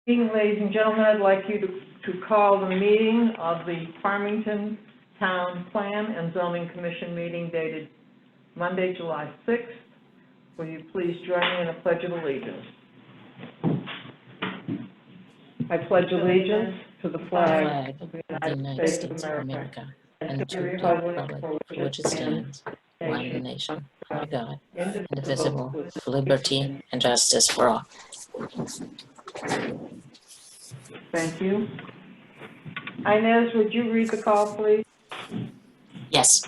Ladies and gentlemen, I'd like you to call the meeting of the Farmington Town Plan and Zoning Commission meeting dated Monday, July 6th. Will you please join me in a pledge of allegiance? I pledge allegiance to the flag of the United States of America and to the republic for which it stands, one nation, under God, indivisible, with liberty and justice for all. Thank you. Inez, would you read the call, please? Yes.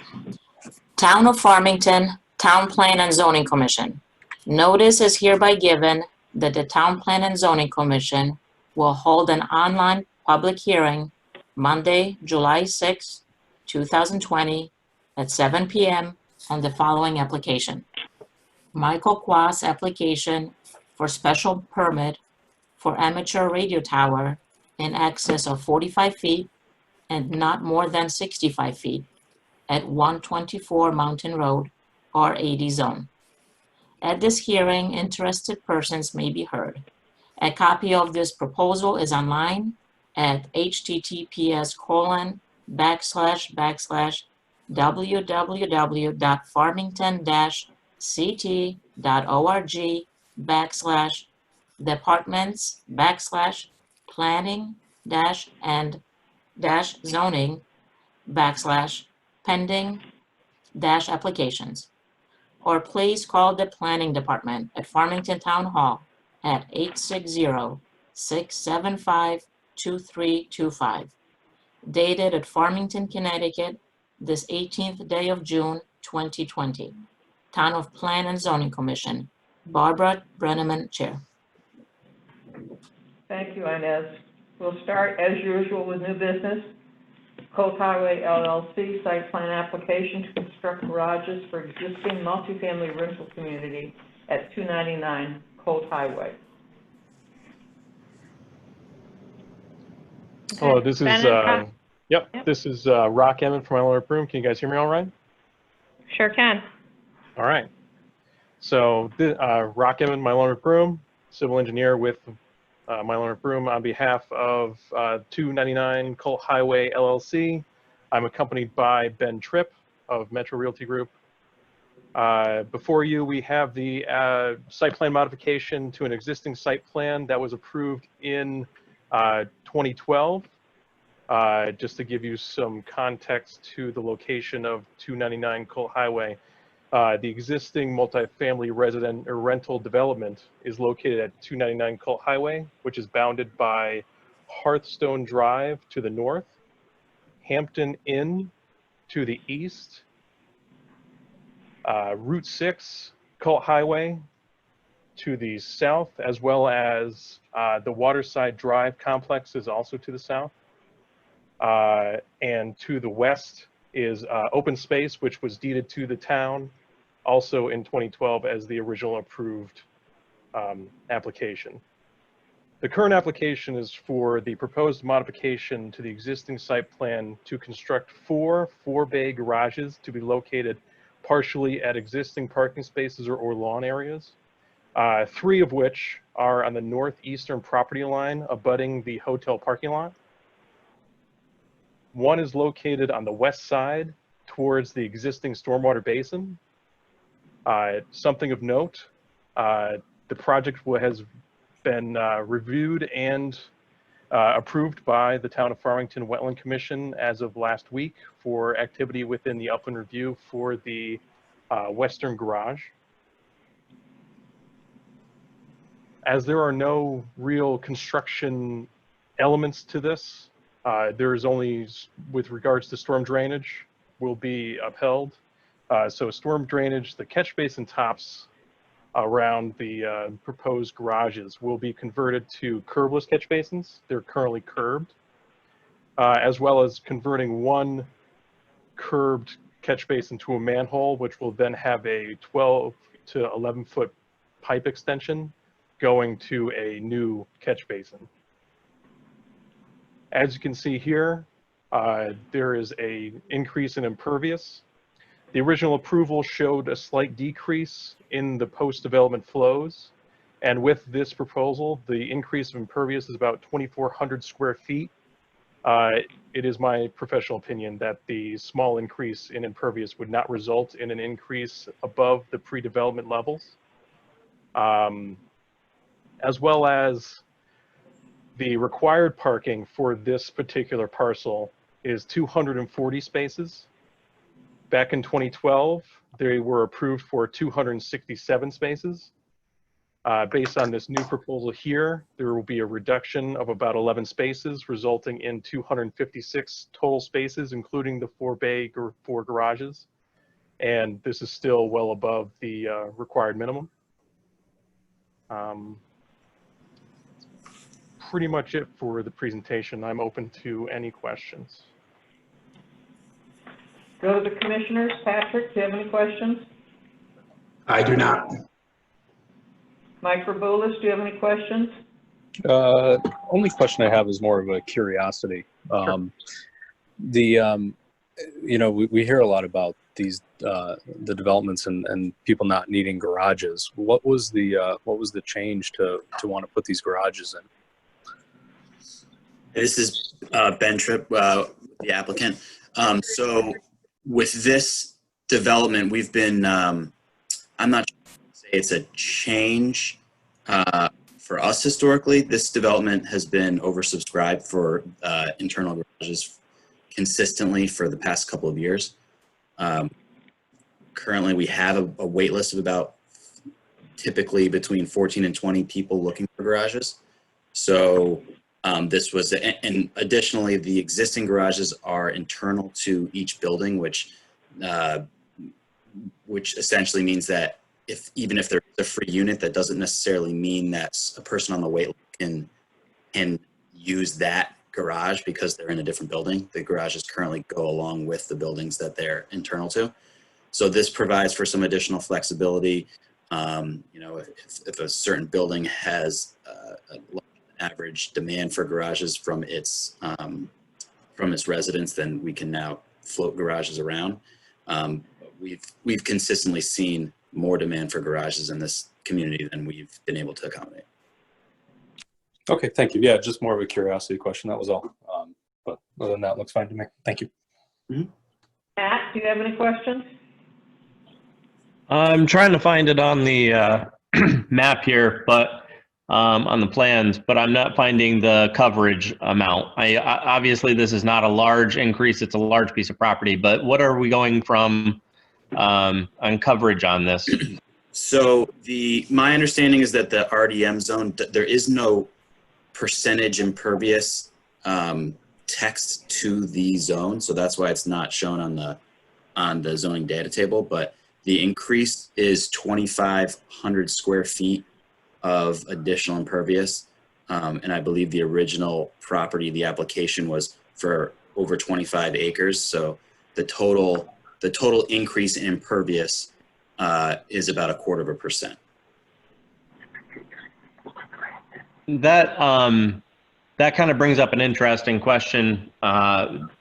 Town of Farmington, Town Plan and Zoning Commission. Notice is hereby given that the Town Plan and Zoning Commission will hold an online public hearing Monday, July 6, 2020 at 7 p.m. on the following application. Michael Quas application for special permit for amateur radio tower in excess of 45 feet and not more than 65 feet at 124 Mountain Road, R80 zone. At this hearing, interested persons may be heard. A copy of this proposal is online at https://www.farmington-ct.org/departments/planning-and-zoning/applications. Or please call the Planning Department at Farmington Town Hall at 860-675-2325. Dated at Farmington, Connecticut, this 18th day of June, 2020. Town of Plan and Zoning Commission. Barbara Brenneman, Chair. Thank you, Inez. We'll start, as usual, with new business. Colt Highway LLC site plan application to construct garages for existing multifamily rental community at 299 Colt Highway. Hello, this is this is Rock Emmett from Mylar Broom. Can you guys hear me all right? Sure can. All right. So Rock Emmett, Mylar Broom, civil engineer with Mylar Broom on behalf of 299 Colt Highway LLC. I'm accompanied by Ben Tripp of Metro Realty Group. Before you, we have the site plan modification to an existing site plan that was approved in 2012. Just to give you some context to the location of 299 Colt Highway, the existing multifamily resident or rental development is located at 299 Colt Highway, which is bounded by Hearthstone Drive to the north, Hampton Inn to the east, Route 6 Colt Highway to the south, as well as the Waterside Drive complex is also to the south. And to the west is open space, which was deeded to the town also in 2012 as the original approved application. The current application is for the proposed modification to the existing site plan to construct four-bay garages to be located partially at existing parking spaces or lawn areas, three of which are on the northeastern property line abutting the hotel parking lot. One is located on the west side towards the existing stormwater basin. Something of note, the project has been reviewed and approved by the Town of Farmington Wetland Commission as of last week for activity within the upland review for the western garage. As there are no real construction elements to this, there is only, with regards to storm drainage, will be upheld. So storm drainage, the catch basin tops around the proposed garages will be converted to curbless catch basins. They're currently curbed, as well as converting one curbed catch basin to a manhole, which will then have a 12 to 11 foot pipe extension going to a new catch basin. As you can see here, there is an increase in impervious. The original approval showed a slight decrease in the post-development flows. And with this proposal, the increase of impervious is about 2,400 square feet. It is my professional opinion that the small increase in impervious would not result in an increase above the pre-development levels. As well as the required parking for this particular parcel is 240 spaces. Back in 2012, they were approved for 267 spaces. Based on this new proposal here, there will be a reduction of about 11 spaces, resulting in 256 total spaces, including the 4 garages. And this is still well above the required minimum. Pretty much it for the presentation. I'm open to any questions. Go to the commissioners. Patrick, do you have any questions? I do not. Mike Raboulis, do you have any questions? Only question I have is more of a curiosity. Sure. You know, we hear a lot about these the developments and people not needing garages. What was the change to want to put these garages in? This is Ben Tripp, the applicant. So with this development, we've been, I'm not sure to say it's a change for us historically. This development has been oversubscribed for internal garages consistently for the past couple of years. Currently, we have a wait list of about typically between 14 and 20 people looking for garages. So this was, and additionally, the existing garages are internal to each building, which essentially means that even if there's a free unit, that doesn't necessarily mean that a person on the wait list can use that garage because they're in a different building. The garages currently go along with the buildings that they're internal to. So this provides for some additional flexibility. You know, if a certain building has a average demand for garages from its residents, then we can now float garages around. We've consistently seen more demand for garages in this community than we've been able to accommodate. Okay, thank you. Yeah, just more of a curiosity question. That was all. But other than that, looks fine to me. Thank you. Mm-hmm. Matt, do you have any questions? I'm trying to find it on the map here, but on the plans, but I'm not finding the coverage amount. Obviously this is not a large increase, it's a large piece of property, but what are we going from on coverage on this? So my understanding is that the RDM zone, there is no percentage impervious text to the zone, so that's why it's not shown on the zoning data table. But the increase is 2,500 square feet of additional impervious, and I believe the original property, the application was for over 25 acres. So the total increase in impervious is about 0.25%. That kind of brings up an interesting question.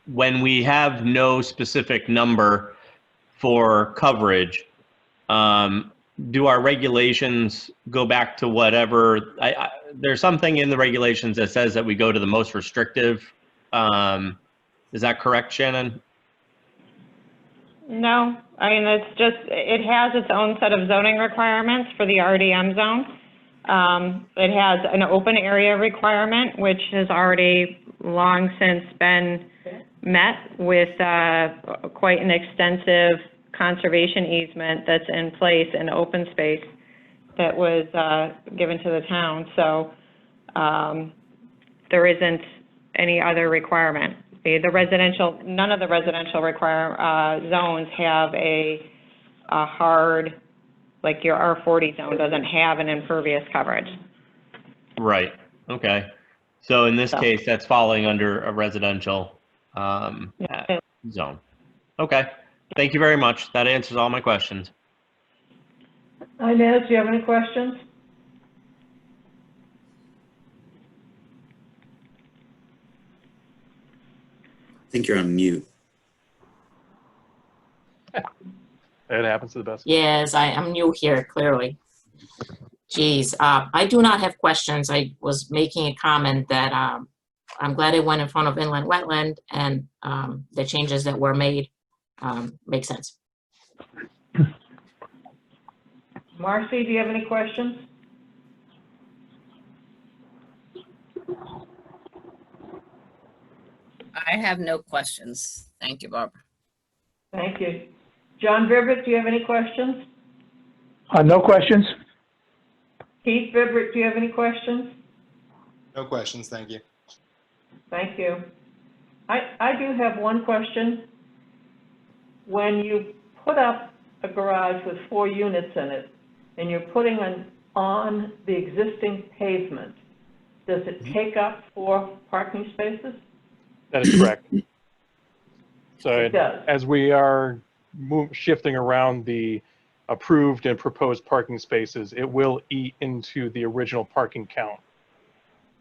When we have no specific number for coverage, do our regulations go back to whatever? There's something in the regulations that says that we go to the most restrictive. Is that correct, Shannon? No, I mean, it has its own set of zoning requirements for the RDM zone. It has an open area requirement, which has already long since been met with quite an extensive conservation easement that's in place in open space that was given to the town. So there isn't any other requirement. None of the residential zones have a hard, like your R40 zone doesn't have an impervious coverage. Right. Okay. So in this case, that's falling under a residential zone. Okay. Thank you very much. That answers all my questions. Inez, do you have any questions? I think you're on mute. It happens to the best. Yes, I am new here, clearly. Geez, I do not have questions. I was making a comment that I'm glad it went in front of inland wetland, and the changes that were made make sense. Marcy, do you have any questions? I have no questions. Thank you, Barbara. Thank you. John Vibert, do you have any questions? No questions. Keith Vibert, do you have any questions? No questions, thank you. Thank you. I do have one question. When you put up a garage with 4 units in it, and you're putting on the existing pavement, does it take up 4 parking spaces? That is correct. So It does. as we are shifting around the approved and proposed parking spaces, it will eat into the original parking count,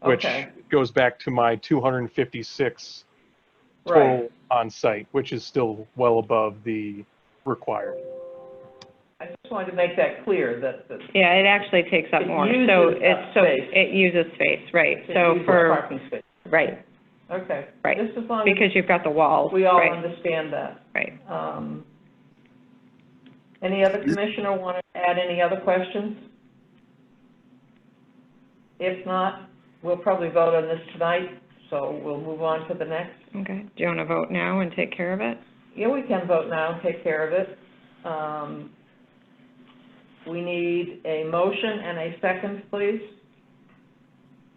which Okay. goes back to my 256 Right. total on site, which is still well above the required. I just wanted to make that clear, that Yeah, it actually takes up It more. uses So up it's, space. it uses space, right? it So uses for, parking space. right, Okay. Right. Just as long as because you've got the walls, we all right, understand that. right. Any other commissioner want to add any other questions? If not, we'll probably vote on this tonight, so we'll move on to the next. Okay, do you want to vote now and take care of it? Yeah, we can vote now and take care of it. We need a motion and a second, please.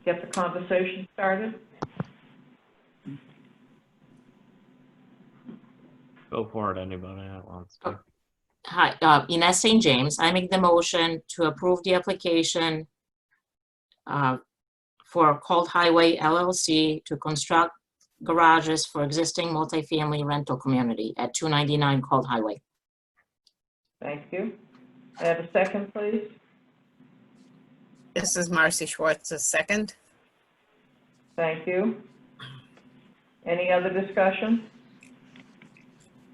Get the conversation started. Go for it, anybody that wants to. Hi, Ines St. James. I make the motion to approve the application for Cold Highway LLC to construct garages for existing multifamily rental community at 299 Cold Highway. Thank you. I have a second, please. This is Marcy Schwartz, a second. Thank you. Any other discussion?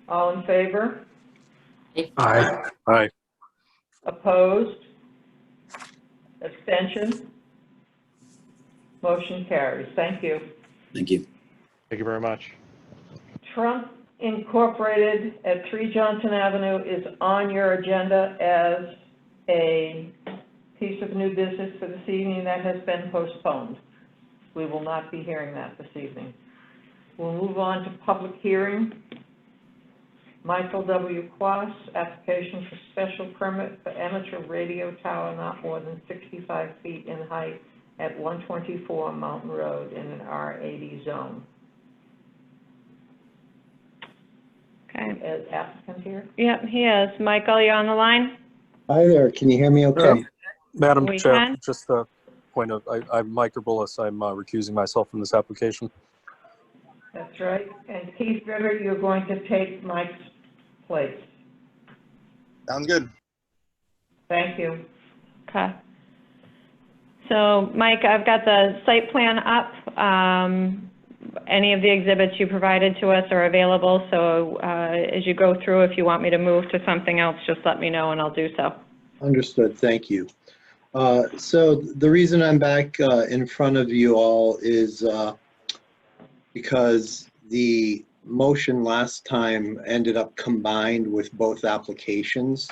All in favor? Aye. Aye. Opposed? Abstention? Motion carries. Thank you. Thank you. Thank you very much. Trump Incorporated at 3 Johnson Avenue is on your agenda as a piece of new business for this evening. That has been postponed. We will not be hearing that this evening. We'll move on to public hearing. Michael W. Quas, application for special permit for amateur radio tower not more than 65 feet in height at 124 Mountain Road in an R80 zone. Okay, As applicant here? yep, he is. Michael, you on the line? Hi there, can you hear me okay? Madam We Chair, can. just a point of, I'm Mike Urbulis. I'm recusing myself from this application. That's right. And Keith River, you're going to take Mike's place. Sounds good. Thank you. Okay. So, Mike, I've got the site plan up. Any of the exhibits you provided to us are available, so as you go through, if you want me to move to something else, just let me know and I'll do so. Understood, thank you. So the reason I'm back in front of you all is because the motion last time ended up combined with both applications.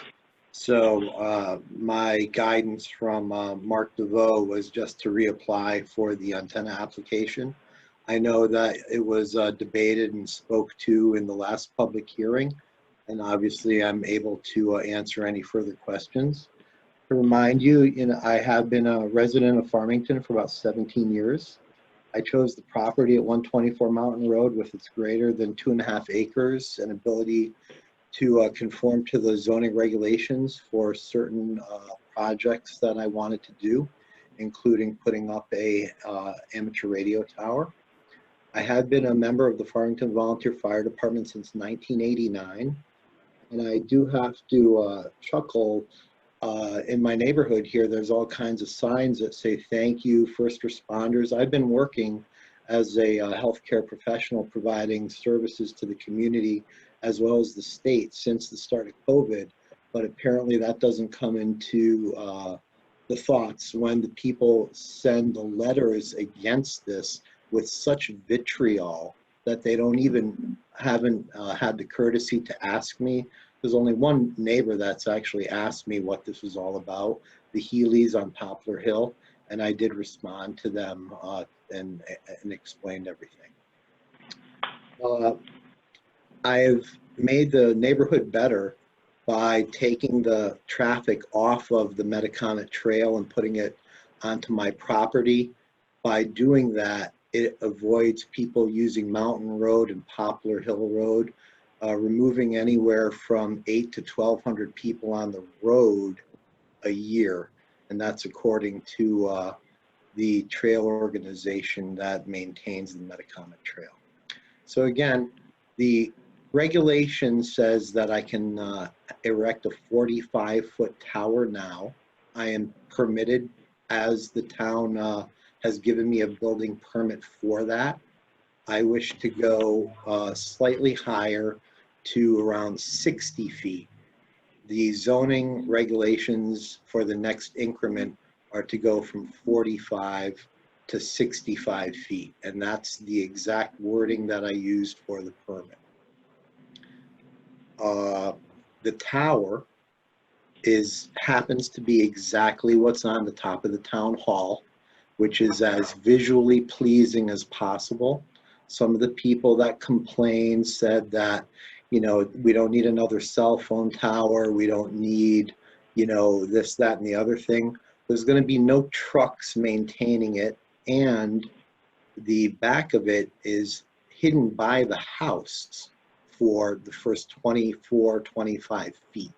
So my guidance from Mark DeVoe was just to reapply for the antenna application. I know that it was debated and spoke to in the last public hearing, and obviously I'm able to answer any further questions. To remind you, I have been a resident of Farmington for about 17 years. I chose the property at 124 Mountain Road with its greater than 2.5 acres and ability to conform to the zoning regulations for certain projects that I wanted to do, including putting up a amateur radio tower. I have been a member of the Farmington Volunteer Fire Department since 1989, and I do have to chuckle. In my neighborhood here, there's all kinds of signs that say thank you, first responders. I've been working as a healthcare professional providing services to the community as well as the state since the start of COVID, but apparently that doesn't come into the thoughts when the people send the letters against this with such vitriol that they haven't had the courtesy to ask me. There's only one neighbor that's actually asked me what this was all about, the Healy's on Poplar Hill, and I did respond to them and explained everything. I've made the neighborhood better by taking the traffic off of the Metacomet Trail and putting it onto my property. By doing that, it avoids people using Mountain Road and Poplar Hill Road, removing anywhere from 800 to 1,200 people on the road a year. And that's according to the trail organization that maintains the Metacomet Trail. So again, the regulation says that I can erect a 45-foot tower now. I am permitted, as the town has given me a building permit for that. I wish to go slightly higher to around 60 feet. The zoning regulations for the next increment are to go from 45 to 65 feet, and that's the exact wording that I used for the permit. The tower happens to be exactly what's on the top of the town hall, which is as visually pleasing as possible. Some of the people that complained said that, you know, we don't need another cell phone tower, we don't need, you know, this, that, and the other thing. There's going to be no trucks maintaining it, and the back of it is hidden by the house for the first 24, 25 feet.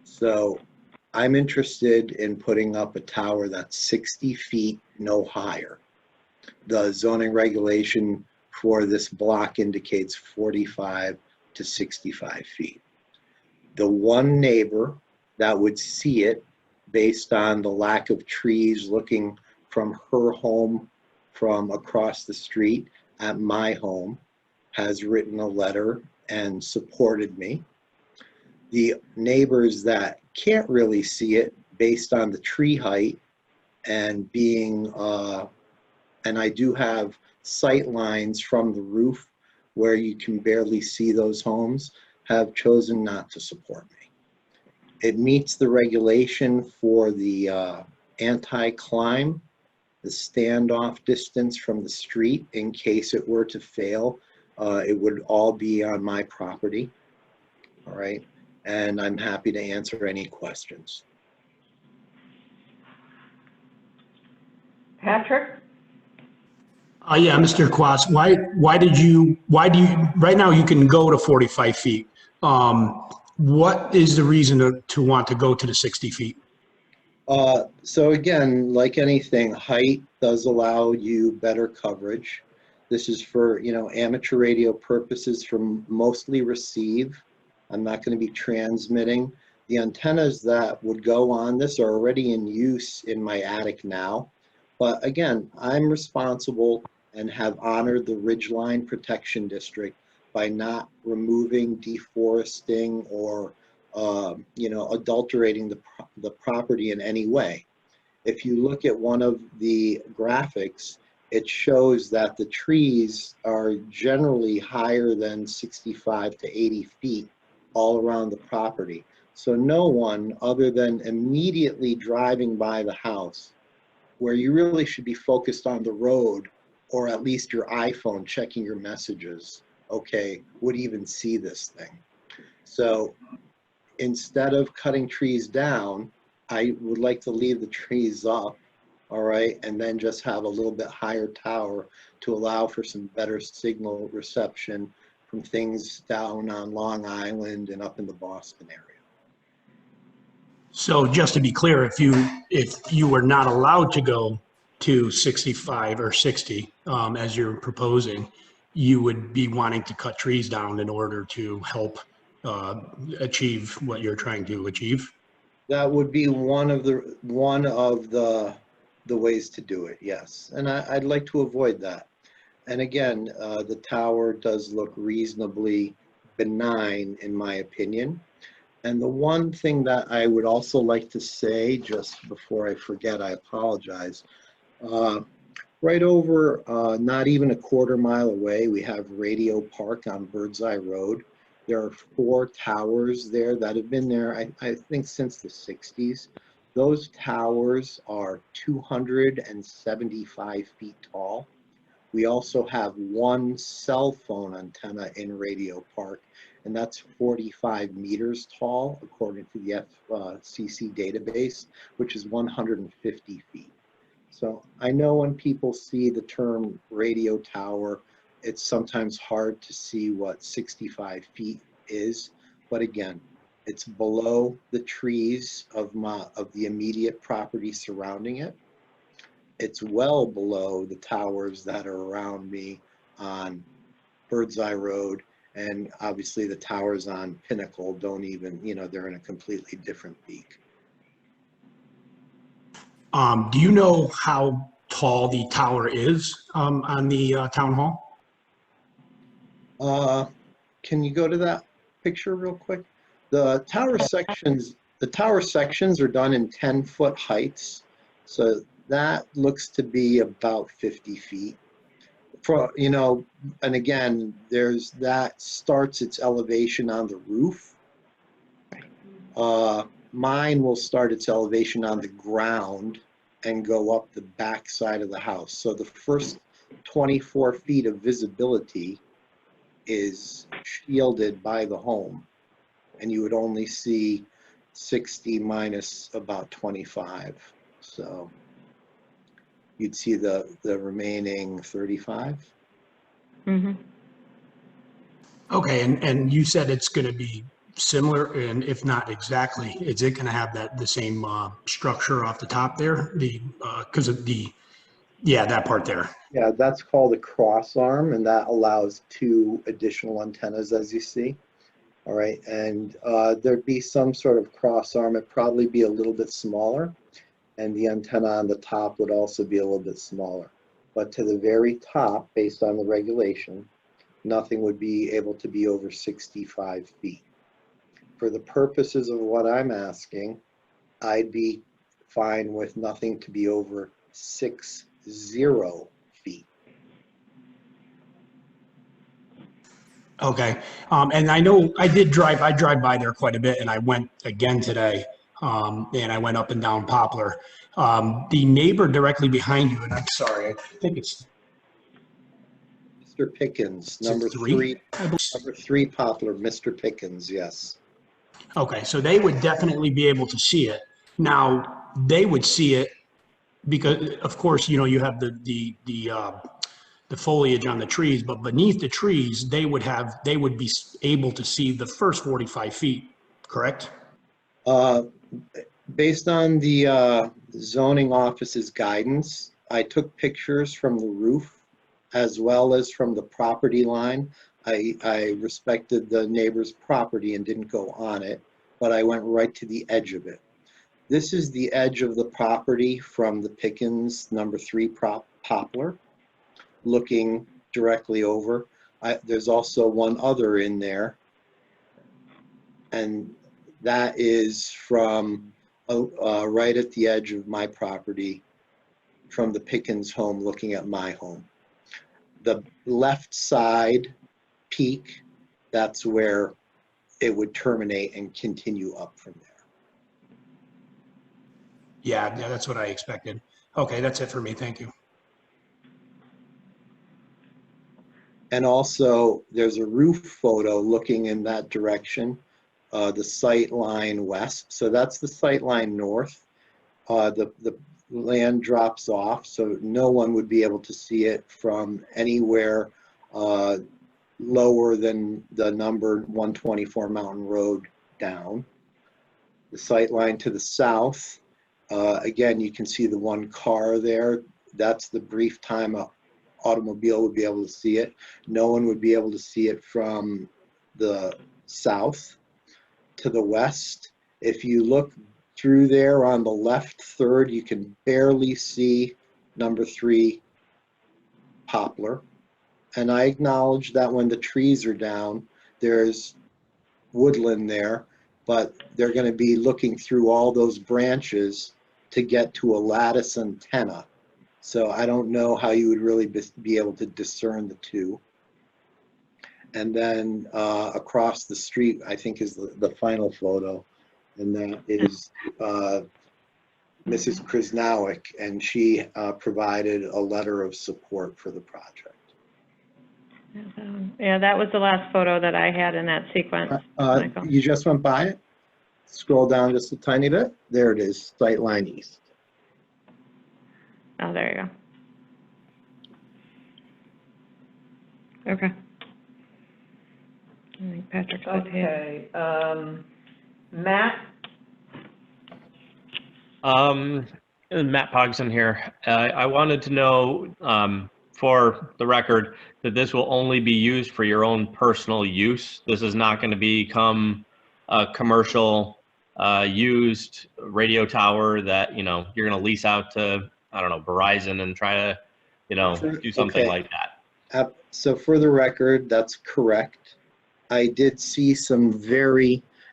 So I'm interested in putting up a tower that's 60 feet, no higher. The zoning regulation for this block indicates 45 to 65 feet. The one neighbor that would see it, based on the lack of trees looking from her home from across the street at my home, has written a letter and supported me. The neighbors that can't really see it based on the tree height and being, and I do have sight lines from the roof where you can barely see those homes, have chosen not to support me. It meets the regulation for the anti-climb, the standoff distance from the street in case it were to fail. It would all be on my property, all right? And I'm happy to answer any questions. Patrick? Yeah, Mr. Quas, why do you, right now you can go to 45 feet. What is the reason to want to go to the 60 feet? So again, like anything, height does allow you better coverage. This is for, you know, amateur radio purposes for mostly receive. I'm not going to be transmitting. The antennas that would go on this are already in use in my attic now. But again, I'm responsible and have honored the Ridgeline Protection District by not removing, deforesting, or you know, adulterating the property in any way. If you look at one of the graphics, it shows that the trees are generally higher than 65 to 80 feet all around the property. So no one other than immediately driving by the house, where you really should be focused on the road, or at least your iPhone checking your messages, okay, would even see this thing. So instead of cutting trees down, I would like to leave the trees up, all right, and then just have a little bit higher tower to allow for some better signal reception from things down on Long Island and up in the Boston area. So just to be clear, if you were not allowed to go to 65 or 60, as you're proposing, you would be wanting to cut trees down in order to help achieve what you're trying to achieve? That would be one of the ways to do it, yes. And I'd like to avoid that. And again, the tower does look reasonably benign in my opinion. And the one thing that I would also like to say, just before I forget, I apologize. Right over, not even a quarter mile away, we have Radio Park on Birdseye Road. There are 4 towers there that have been there, I think, since the 60s. Those towers are 275 feet tall. We also have 1 cell phone antenna in Radio Park, and that's 45 meters tall, according to the FCC database, which is 150 feet. So I know when people see the term radio tower, it's sometimes hard to see what 65 feet is, but again, it's below the trees of the immediate property surrounding it. It's well below the towers that are around me on Birdseye Road, and obviously the towers on Pinnacle don't even, they're in a completely different peak. Do you know how tall the tower is on the town hall? Can you go to that picture real quick? The tower sections are done in 10-foot heights, so that looks to be about 50 feet. And again, that starts its elevation on the roof. Mine will start its elevation on the ground and go up the back side of the house. So the first 24 feet of visibility is shielded by the home, and you would only see 60 minus about 25. So you'd see the remaining 35. Mm-hmm. Okay, and you said it's going to be similar, and if not exactly, is it going to have the same structure off the top there? Because of that part there. Yeah, that's called a cross arm, and that allows 2 additional antennas, as you see. All right, and there'd be some sort of cross arm. It'd probably be a little bit smaller, and the antenna on the top would also be a little bit smaller. But to the very top, based on the regulation, nothing would be able to be over 65 feet. For the purposes of what I'm asking, I'd be fine with nothing to be over 60 feet. Okay, and I know I drive by there quite a bit, and I went again today, and I went up and down Poplar. The neighbor directly behind you, and I'm sorry, I think it's Mr. Pickens, number 3 Poplar, Mr. Pickens, yes. Okay, so they would definitely be able to see it. Now, they would see it because, of course, you have the foliage on the trees, but beneath the trees, they would be able to see the first 45 feet, correct? Based on the zoning office's guidance, I took pictures from the roof as well as from the property line. I respected the neighbor's property and didn't go on it, but I went right to the edge of it. This is the edge of the property from the Pickens number 3 Poplar, looking directly over. There's also one other in there, and that is from right at the edge of my property from the Pickens home looking at my home. The left side peak, that's where it would terminate and continue up from there. Yeah, that's what I expected. Okay, that's it for me. Thank you. And also, there's a roof photo looking in that direction, the sight line west. So that's the sight line north. The land drops off, so no one would be able to see it from anywhere lower than the number 124 Mountain Road down. The sight line to the south, again, you can see the one car there. That's the brief time an automobile would be able to see it. No one would be able to see it from the south. To the west, if you look through there on the left third, you can barely see number 3 Poplar. And I acknowledge that when the trees are down, there's woodland there, but they're going to be looking through all those branches to get to a lattice antenna. So I don't know how you would really be able to discern the two. And then across the street, I think is the final photo, and that is Mrs. Krasnowick, and she provided a letter of support for the project. Yeah, that was the last photo that I had in that sequence, Michael. You just went by it? Scroll down just a tiny bit. There it is, Sightline East. Oh, there you go. Okay. I think Patrick's good here. Okay, Matt? Matt Pogson here. I wanted to know, for the record, that this will only be used for your own personal use. This is not going to become a commercial used radio tower that, you know, you're going to lease out to, I don't know, Verizon and try to, you know, do something like that. So for the record, that's correct. I did see some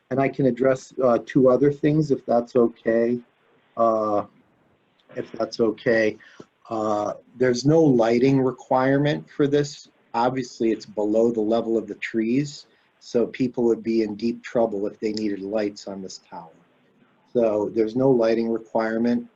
and I can address two other things if that's okay. There's no lighting requirement for this. Obviously, it's below the level of the trees, so people would be in deep trouble if they needed lights on this tower. So there's no lighting requirement.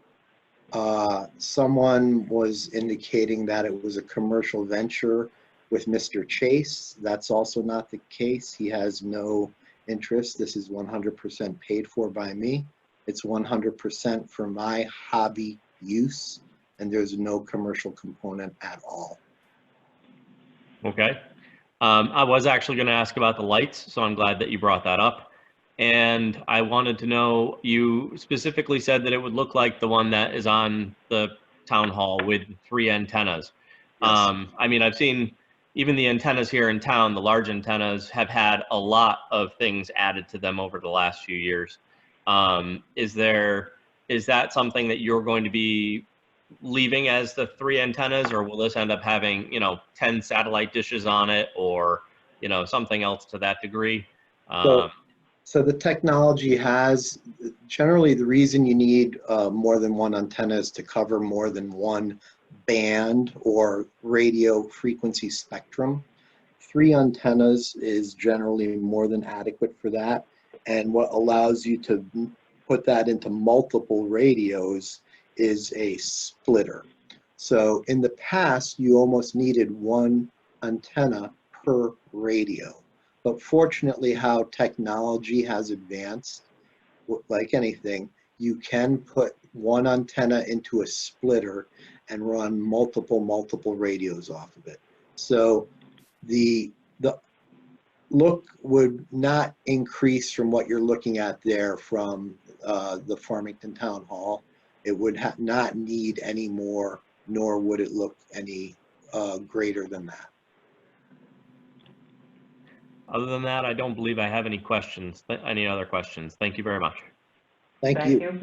Someone was indicating that it was a commercial venture with Mr. Chase. That's also not the case. He has no interest. This is 100% paid for by me. It's 100% for my hobby use, and there's no commercial component at all. Okay. I was actually going to ask about the lights, so I'm glad that you brought that up. And I wanted to know, you specifically said that it would look like the one that is on the town hall with 3 antennas. Yes. I mean, I've seen even the antennas here in town, the large antennas have had a lot of things added to them over the last few years. Is that something that you're going to be leaving as the 3 antennas, or will this end up having, you know, 10 satellite dishes on it, or, you know, something else to that degree? So the technology has, generally the reason you need more than one antenna is to cover more than one band or radio frequency spectrum. 3 antennas is generally more than adequate for that. And what allows you to put that into multiple radios is a splitter. So in the past, you almost needed 1 antenna per radio. But fortunately, how technology has advanced, like anything, you can put 1 antenna into a splitter and run multiple radios off of it. So the look would not increase from what you're looking at there from the Farmington Town Hall. It would not need any more, nor would it look any greater than that. Other than that, I don't believe I have any questions, any other questions. Thank you very much. Thank you.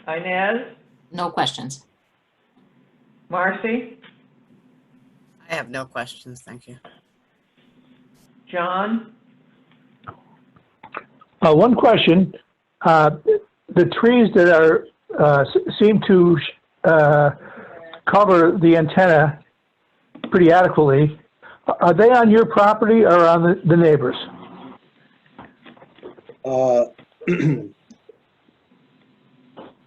Inez? No questions. Marcy? I have no questions, thank you. John? One question. The trees that are seem to cover the antenna pretty adequately, are they on your property or on the neighbors?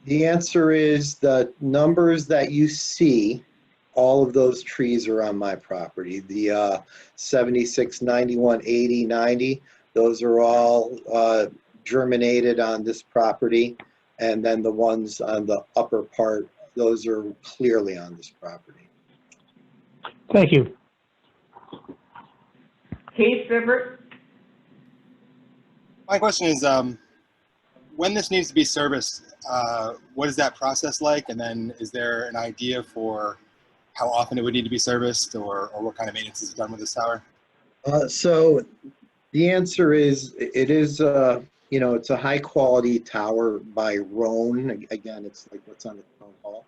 The answer is the numbers that you see, all of those trees are on my property. The 76, 91, 80, 90, those are all germinated on this property. And then the ones on the upper part, those are clearly on this property. Thank you. Keith Bibbert? My question is, when this needs to be serviced, what is that process like? And then is there an idea for how often it would need to be serviced, or what kind of maintenance is done with this tower? So the answer is, it is, you know, it's a high quality tower by Roan. Again, it's like what's on the town hall.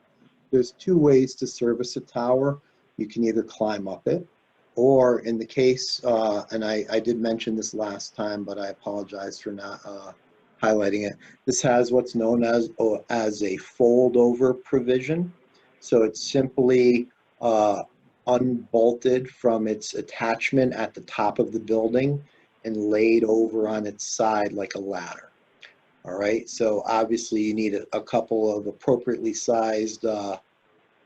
there's two ways to service a tower. You can either climb up it, or in the case, and I did mention this last time, but I apologize for not highlighting it. This has what's known as a fold-over provision. So it's simply unbolted from its attachment at the top of the building and laid over on its side like a ladder. All right, so obviously you need a couple of appropriately sized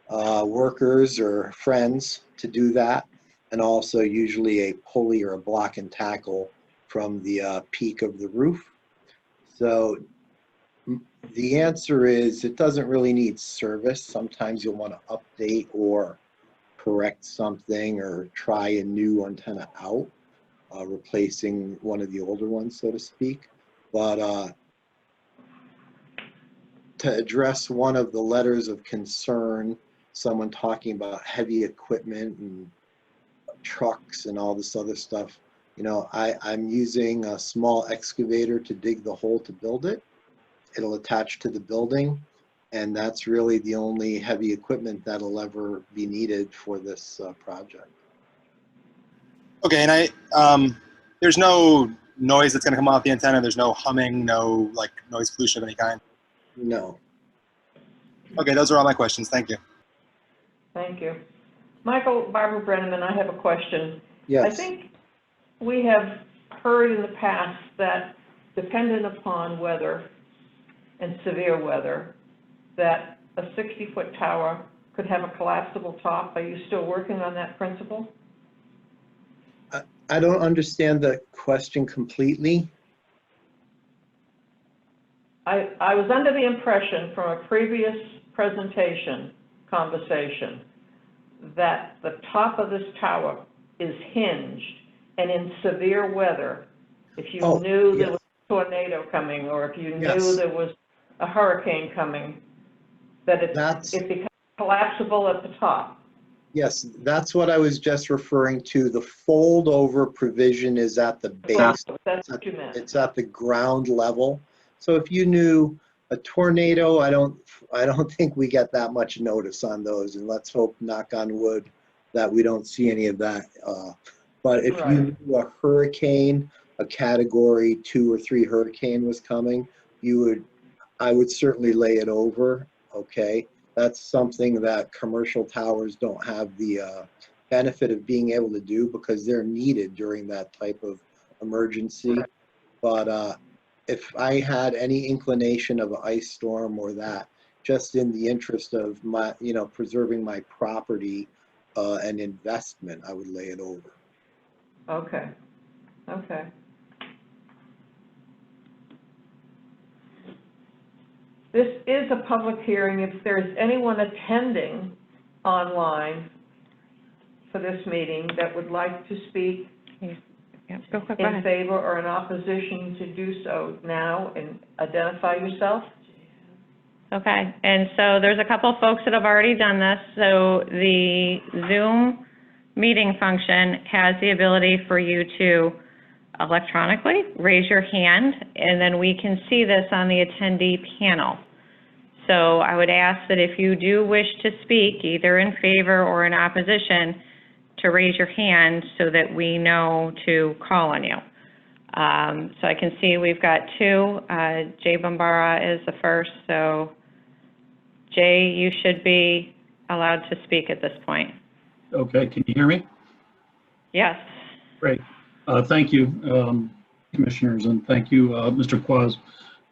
workers or friends to do that, and also usually a pulley or a block and tackle from the peak of the roof. So the answer is it doesn't really need service. Sometimes you'll want to update or correct something or try a new antenna out, replacing one of the older ones, so to speak. But to address one of the letters of concern, someone talking about heavy equipment and trucks and all this other stuff, you know, I'm using a small excavator to dig the hole to build it. It'll attach to the building, and that's really the only heavy equipment that'll ever be needed for this project. Okay, and there's no noise that's going to come off the antenna. There's no humming, no like noise pollution of any kind. No. Okay, those are all my questions. Thank you. Thank you. Michael, Barbara Brenneman, I have a question. Yes. I think we have heard in the past that dependent upon weather and severe weather, that a 60-foot tower could have a collapsible top. Are you still working on that principle? I don't understand the question completely. I was under the impression from a previous presentation conversation that the top of this tower is hinged, and in severe weather, if you knew there was a tornado coming, or if you knew there was a hurricane coming, that it becomes collapsible at the top. Yes, that's what I was just referring to. The fold over provision is at the base. That's what you meant. It's at the ground level. So if you knew a tornado, I don't think we get that much notice on those, and let's hope, knock on wood, that we don't see any of that. But if you knew a hurricane, a category 2 or 3 hurricane was coming, I would certainly lay it over. Okay, that's something that commercial towers don't have the benefit of being able to do because they're needed during that type of emergency. But if I had any inclination of an ice storm or that, just in the interest of my, preserving my property and investment, I would lay it over. Okay. Okay. This is a public hearing. If there's anyone attending online for this meeting that would like to speak in favor or in opposition, to do so now and identify yourself. Okay, and so there's a couple folks that have already done this. So the Zoom meeting function has the ability for you to electronically raise your hand, and then we can see this on the attendee panel. So I would ask that if you do wish to speak, either in favor or in opposition, to raise your hand so that we know to call on you. So I can see we've got 2. Jay Bombara is the first. So Jay, you should be allowed to speak at this point. Okay, can you hear me? Yes. Great. Thank you, commissioners, and thank you, Mr. Quaz.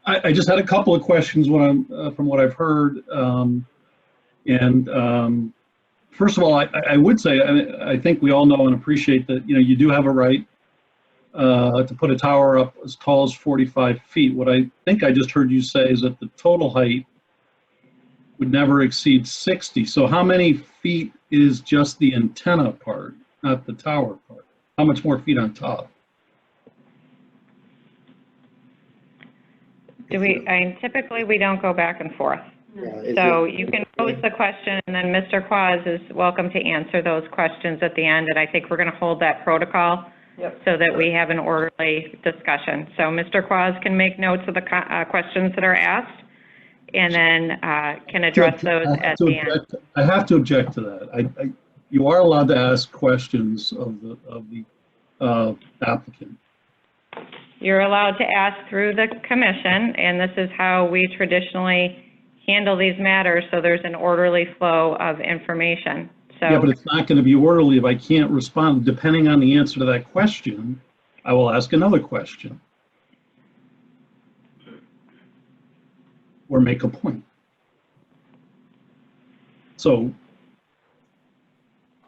I just had a couple of questions from what I've heard. First of all, I would say, I think we all know and appreciate that, you do have a right to put a tower up as tall as 45 feet. What I think I just heard you say is that the total height would never exceed 60. So how many feet is just the antenna part, not the tower part? How much more feet on top? Typically we don't go back and forth. Yeah, So you can pose the question, and then Mr. Quaz is welcome to answer those questions at the end, and I think we're going to hold that protocol so that we have an orderly discussion. So Mr. Quaz can make notes of the questions that are asked, and then can address those at the end. I have to object to that. You are allowed to ask questions of the applicant. You're allowed to ask through the commission, and this is how we traditionally handle these matters, so there's an orderly flow of information. So, Yeah, but it's not going to be orderly if I can't respond. Depending on the answer to that question, I will ask another question. Or make a point. So,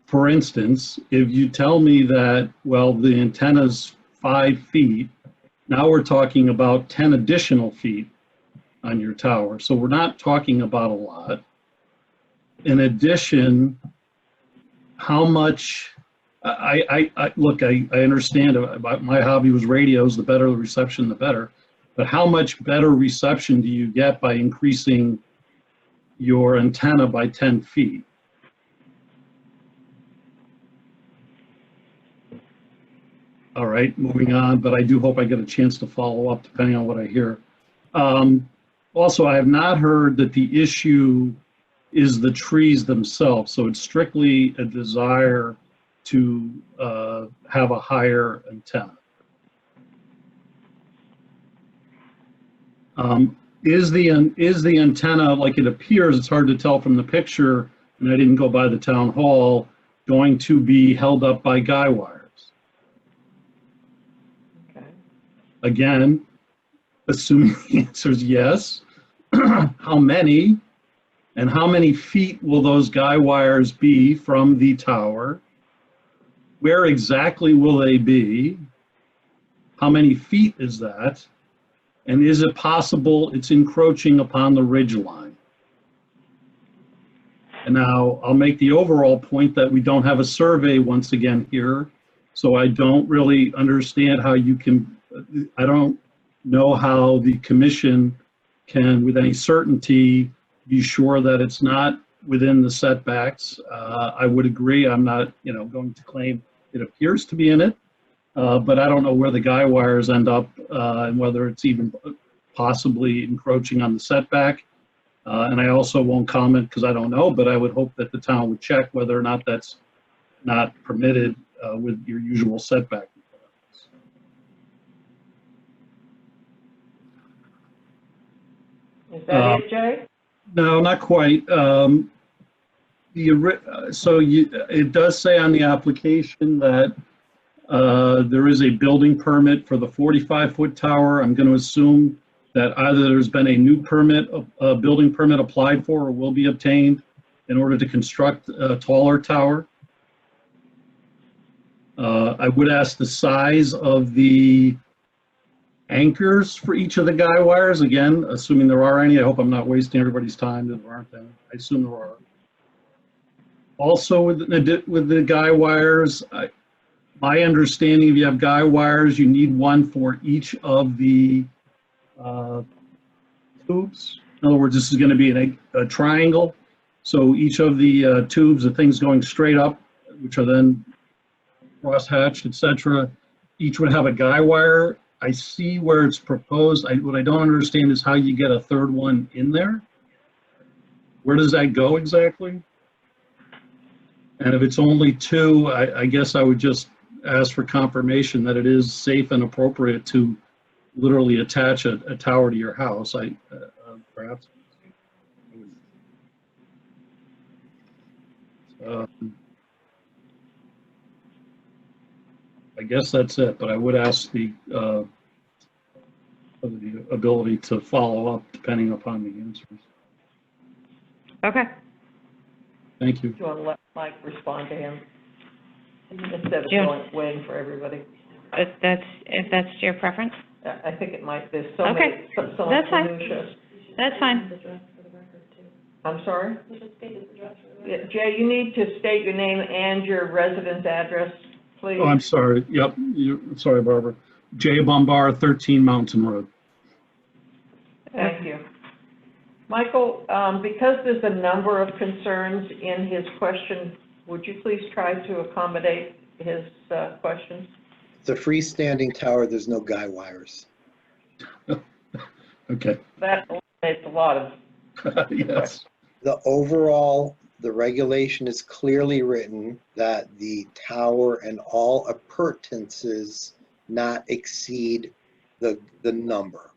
for instance, if you tell me that, well, the antenna's 5 feet, now we're talking about 10 additional feet on your tower. So we're not talking about a lot. In addition, how much, look, I understand about my hobby was radios, the better the reception, the better. But how much better reception do you get by increasing your antenna by 10 feet? All right, moving on, but I do hope I get a chance to follow up depending on what I hear. Also, I have not heard that the issue is the trees themselves, so it's strictly a desire to have a higher antenna. Is the antenna, like it appears, it's hard to tell from the picture, and I didn't go by the town hall, going to be held up by guy wires? Again, assuming the answer is yes, how many and how many feet will those guy wires be from the tower? Where exactly will they be? How many feet is that? And is it possible it's encroaching upon the ridge line? And now I'll make the overall point that we don't have a survey once again here, so I don't really understand how you can, I don't know how the commission can, with any certainty, be sure that it's not within the setbacks. I would agree. I'm not, going to claim it appears to be in it, but I don't know where the guy wires end up and whether it's even possibly encroaching on the setback. And I also won't comment because I don't know, but I would hope that the town would check whether or not that's not permitted with your usual setback. Is that it, Jay? No, not quite. It does say on the application that there is a building permit for the 45-foot tower. I'm going to assume that either there's been a new permit, a building permit applied for or will be obtained in order to construct a taller tower. I would ask the size of the anchors for each of the guy wires, again, assuming there are any. I hope I'm not wasting everybody's time that there aren't any. I assume there are. Also with the guy wires, my understanding, if you have guy wires, you need one for each of the tubes. In other words, this is going to be a triangle. So each of the tubes, the things going straight up, which are then cross-hatched, etc., each would have a guy wire. I see where it's proposed. What I don't understand is how you get a third one in there. Where does that go exactly? And if it's only two, I guess I would just ask for confirmation that it is safe and appropriate to literally attach a tower to your house. Perhaps. I guess that's it, but I would ask the ability to follow up depending upon the answers. Okay. Thank you. Do you want to let Mike respond to him? Instead of waiting for everybody. If that's your preference? I think it might, there's so Okay. many, so That's much fine. minutia. That's fine. I'm sorry? Yeah, Jay, you need to state your name and your residence address, please. Oh, I'm sorry. Yep. Sorry, Barbara. J. Bombara, 13 Mountain Road. Thank you. Michael, because there's a number of concerns in his question, would you please try to accommodate his questions? It's a freestanding tower, there's no guy wires. Okay. That eliminates a lot of Yes. The regulation is clearly written that the tower and all appurtenances not exceed the number.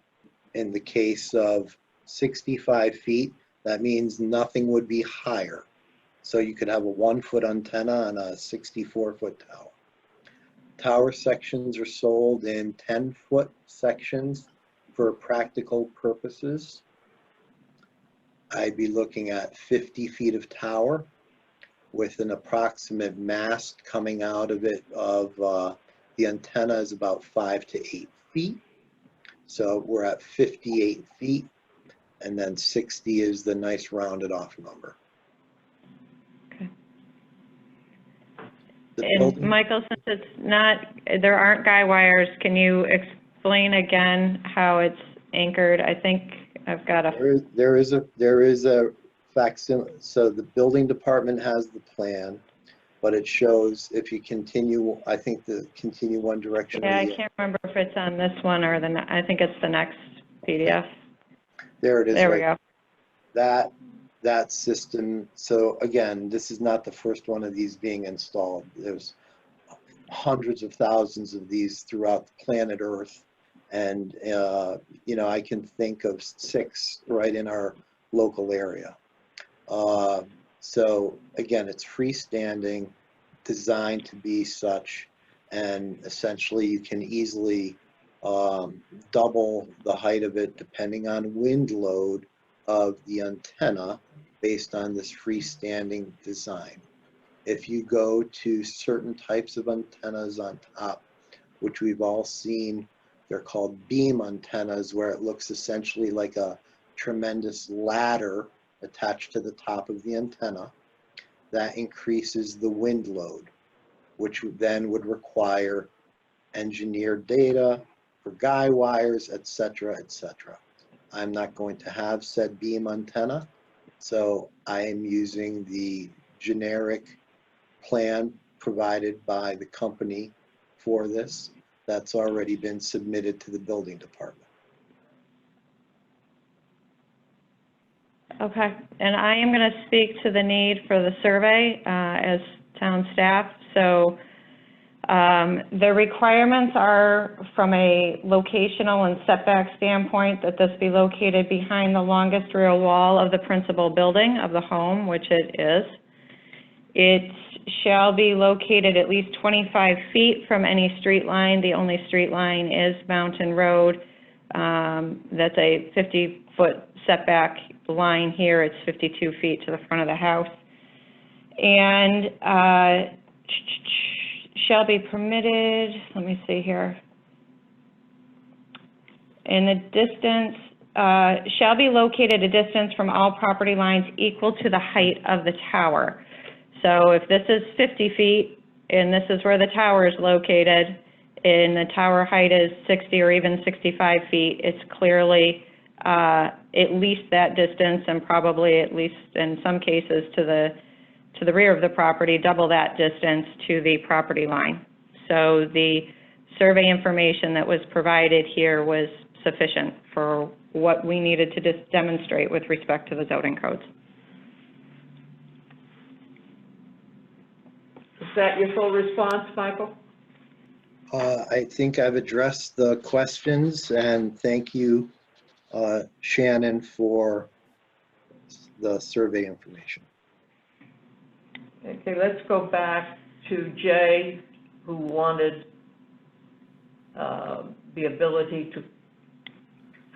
In the case of 65 feet, that means nothing would be higher. So you could have a 1-foot antenna on a 64-foot tower. Tower sections are sold in 10-foot sections for practical purposes. I'd be looking at 50 feet of tower with an approximate mast coming out of it of the antenna is about 5 to 8 feet. So we're at 58 feet, and then 60 is the nice rounded off number. And Michael, since it's not, there aren't guy wires, can you explain again how it's anchored? I think I've got a. There is a facsimile. So the building department has the plan, but it shows if you continue, I think the continue one direction. Yeah, I can't remember if it's on this one or I think it's the next PDF. There it is. There we go. That system, so again, this is not the first one of these being installed. There's hundreds of thousands of these throughout the planet Earth. And, you know, I can think of 6 right in our local area. So again, it's freestanding, designed to be such, and essentially you can easily double the height of it depending on wind load of the antenna based on this freestanding design. If you go to certain types of antennas on top, which we've all seen, they're called beam antennas, where it looks essentially like a tremendous ladder attached to the top of the antenna. That increases the wind load, which then would require engineered data for guy wires, etc., etc. I'm not going to have said beam antenna, so I am using the generic plan provided by the company for this. That's already been submitted to the building department. Okay, and I am going to speak to the need for the survey as town staff. So the requirements are from a locational and setback standpoint that this be located behind the longest rear wall of the principal building of the home, which it is. It shall be located at least 25 feet from any street line. The only street line is Mountain Road. That's a 50-foot setback line here. It's 52 feet to the front of the house. And shall be permitted, let me see here. In the distance, shall be located a distance from all property lines equal to the height of the tower. So if this is 50 feet and this is where the tower is located and the tower height is 60 or even 65 feet, it's clearly at least that distance, and probably at least in some cases to the rear of the property, double that distance to the property line. So the survey information that was provided here was sufficient for what we needed to just demonstrate with respect to the zoning codes. Is that your full response, Michael? I think I've addressed the questions, and thank you, Shannon, for the survey information. Okay, let's go back to Jay, who wanted the ability to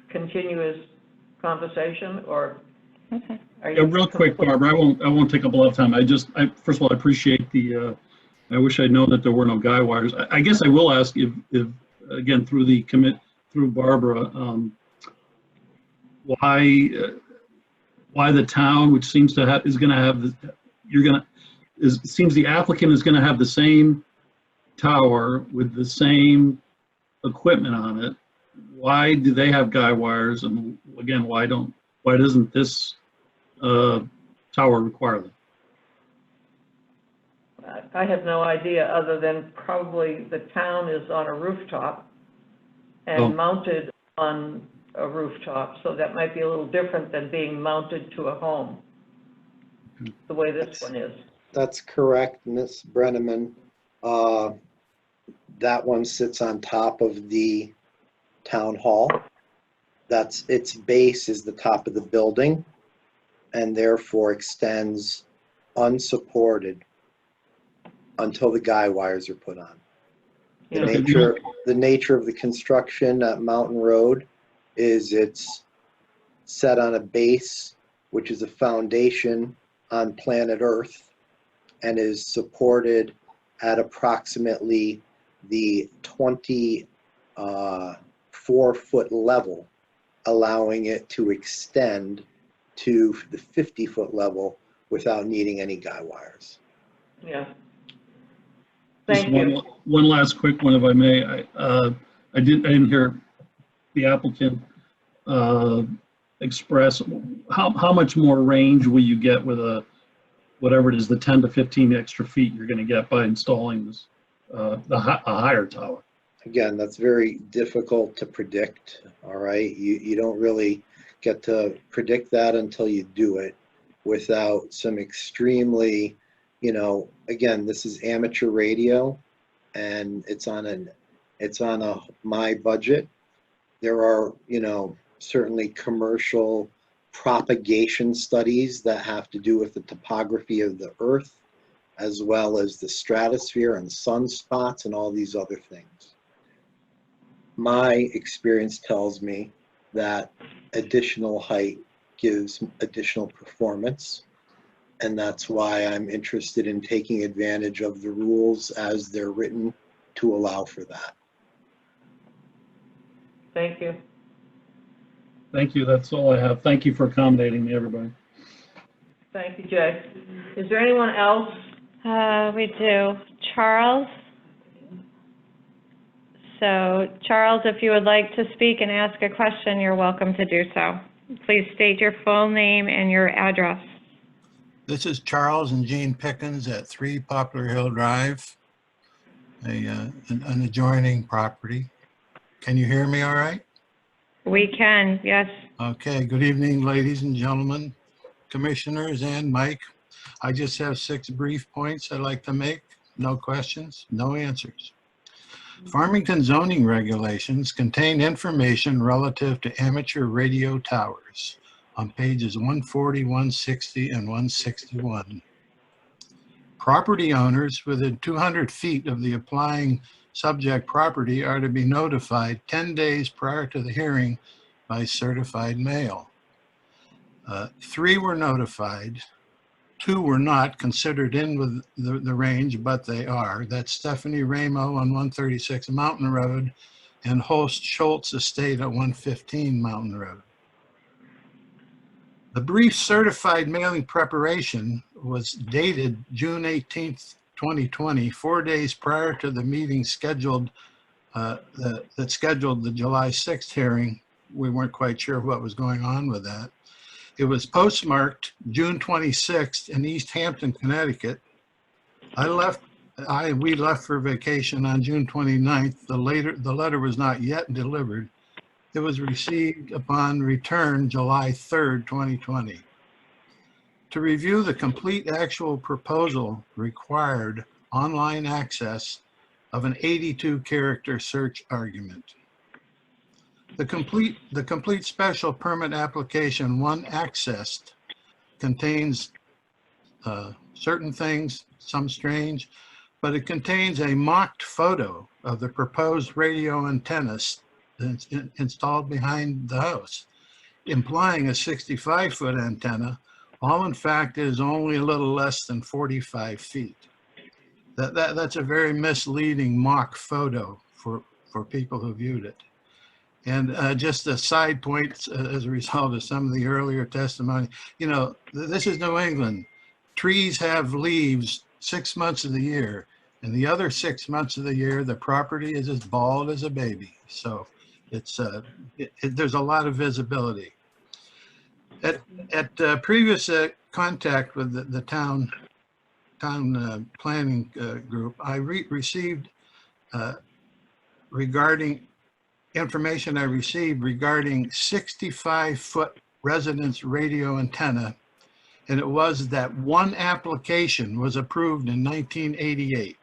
continue his conversation, or okay. Yeah, real quick, Barbara, I won't take up a lot of time. First of all, I appreciate the, I wish I'd known that there were no guy wires. I guess I will ask if again, through Barbara, why the town, which seems to have, is gonna have, it seems the applicant is gonna have the same tower with the same equipment on it. Why do they have guy wires? And again, why doesn't this tower require them? I have no idea, other than probably the town is on a rooftop and mounted on a rooftop, so that might be a little different than being mounted to a home, the way this one is. That's correct, Ms. Brenneman. That one sits on top of the town hall. That's, its base is the top of the building and therefore extends unsupported until the guy wires are put on. The Yeah. nature of the construction at Mountain Road is it's set on a base, which is a foundation on planet Earth, and is supported at approximately the 24-foot level, allowing it to extend to the 50-foot level without needing any guy wires. Yeah. Just Thank you. one last quick one, if I may. I didn't hear the applicant express how much more range will you get with whatever it is, the 10 to 15 extra feet you're going to get by installing this a higher tower. Again, that's very difficult to predict, all right? You don't really get to predict that until you do it without some extremely, again, this is amateur radio and it's on a my budget. There are, certainly commercial propagation studies that have to do with the topography of the Earth, as well as the stratosphere and sunspots and all these other things. My experience tells me that additional height gives additional performance, and that's why I'm interested in taking advantage of the rules as they're written to allow for that. Thank you. Thank you. That's all I have. Thank you for accommodating me, everybody. Thank you, Jay. Is there anyone else? We do. Charles? So, Charles, if you would like to speak and ask a question, you're welcome to do so. Please state your full name and your address. This is Charles and Jean Pickens at 3 Poplar Hill Drive, an adjoining property. Can you hear me all right? We can, yes. Okay, good evening, ladies and gentlemen, commissioners and Mike. I just have 6 brief points I'd like to make. No questions, no answers. Farmington zoning regulations contain information relative to amateur radio towers on pages 140, 160, and 161. Property owners within 200 feet of the applying subject property are to be notified 10 days prior to the hearing by certified mail. 3 were notified. 2 were not considered in with the range, but they are. That's Stephanie Ramo on 136 Mountain Road and Host Schultz Estate at 115 Mountain Road. The brief certified mailing preparation was dated June 18th, 2020, 4 days prior to the meeting scheduled, that scheduled the July 6th hearing. We weren't quite sure what was going on with that. It was postmarked June 26th in East Hampton, Connecticut. We left for vacation on June 29th. The letter was not yet delivered. It was received upon return July 3rd, 2020. To review the complete actual proposal required online access of an 82-character search argument. The complete special permit application, one accessed, contains certain things, some strange, but it contains a mocked photo of the proposed radio antennas installed behind the house, implying a 65-foot antenna. All in fact is only a little less than 45 feet. That's a very misleading mock photo for people who viewed it. And just a side point as a result of some of the earlier testimony, this is New England. Trees have leaves 6 months of the year, and the other 6 months of the year, the property is as bald as a baby. So it's there's a lot of visibility. At previous contact with the town planning group, I received regarding information I received regarding 65-foot residence radio antenna, and it was that one application was approved in 1988.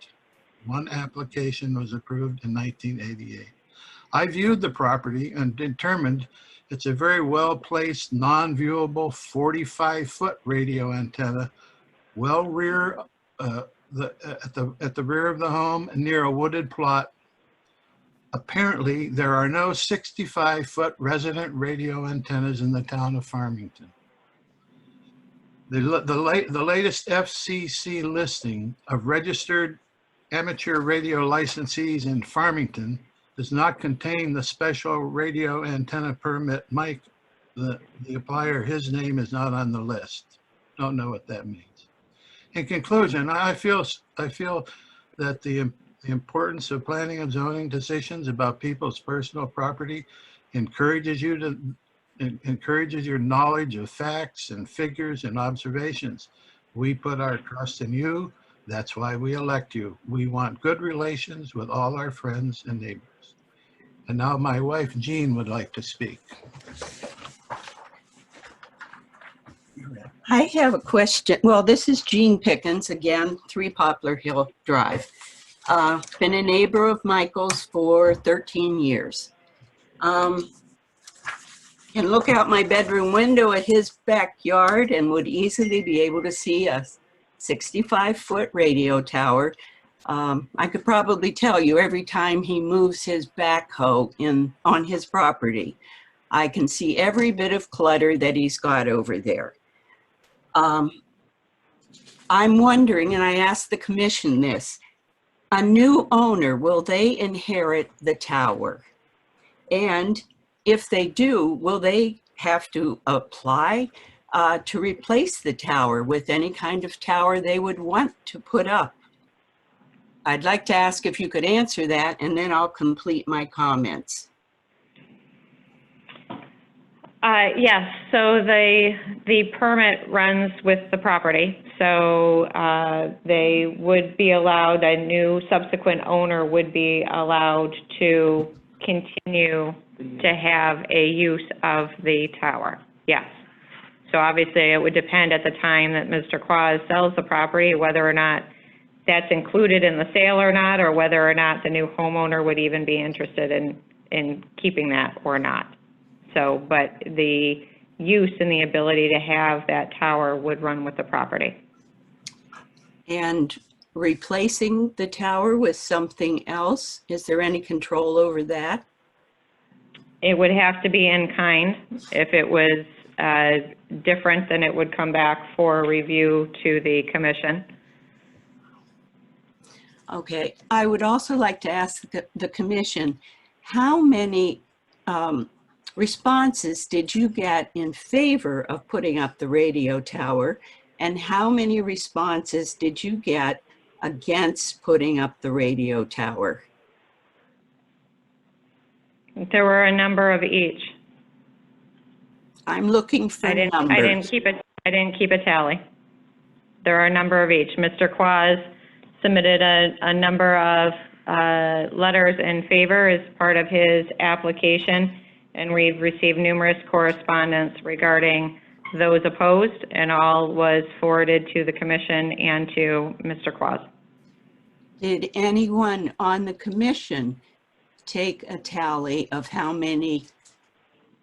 One application was approved in 1988. I viewed the property and determined it's a very well-placed, non-viewable 45-foot radio antenna, well rear, at the rear of the home near a wooded plot. Apparently, there are no 65-foot resident radio antennas in the town of Farmington. The latest FCC listing of registered amateur radio licensees in Farmington does not contain the special radio antenna permit. Mike, the applier, his name is not on the list. Don't know what that means. In conclusion, I feel that the importance of planning and zoning decisions about people's personal property encourages your knowledge of facts and figures and observations. We put our trust in you. That's why we elect you. We want good relations with all our friends and neighbors. And now my wife, Jean, would like to speak. I have a question. Well, this is Jean Pickens, again, 3 Poplar Hill Drive. Been a neighbor of Michael's for 13 years. Can look out my bedroom window at his backyard and would easily be able to see a 65-foot radio tower. I could probably tell you every time he moves his backhoe on his property. I can see every bit of clutter that he's got over there. I'm wondering, and I asked the commission this, a new owner, will they inherit the tower? And if they do, will they have to apply to replace the tower with any kind of tower they would want to put up? I'd like to ask if you could answer that, and then I'll complete my comments. Yes, so the permit runs with the property. So they would be allowed, a new subsequent owner would be allowed to continue to have a use of the tower, yes. So obviously it would depend at the time that Mr. Quaz sells the property, whether or not that's included in the sale or not, or whether or not the new homeowner would even be interested in keeping that or not. So, but the use and the ability to have that tower would run with the property. And replacing the tower with something else, is there any control over that? It would have to be in kind. If it was different, then it would come back for review to the commission. Okay, I would also like to ask the commission, how many responses did you get in favor of putting up the radio tower? And how many responses did you get against putting up the radio tower? There were a number of each. I'm looking for numbers. I didn't keep a tally. There are a number of each. Mr. Quaz submitted a number of letters in favor as part of his application, and we've received numerous correspondence regarding those opposed, and all was forwarded to the commission and to Mr. Quaz. Did anyone on the commission take a tally of how many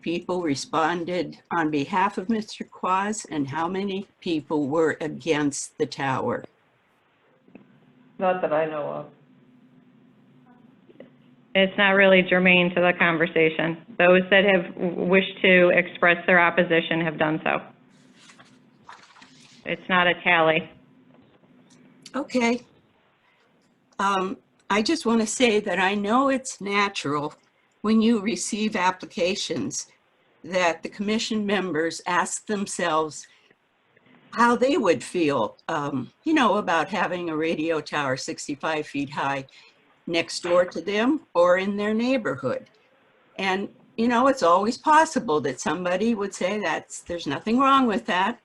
people responded on behalf of Mr. Quaz and how many people were against the tower? Not that I know of. It's not really germane to the conversation. Those that have wished to express their opposition have done so. It's not a tally. Okay. I just want to say that I know it's natural when you receive applications that the commission members ask themselves how they would feel, you know, about having a radio tower 65 feet high next door to them or in their neighborhood. And, you know, it's always possible that somebody would say there's nothing wrong with that.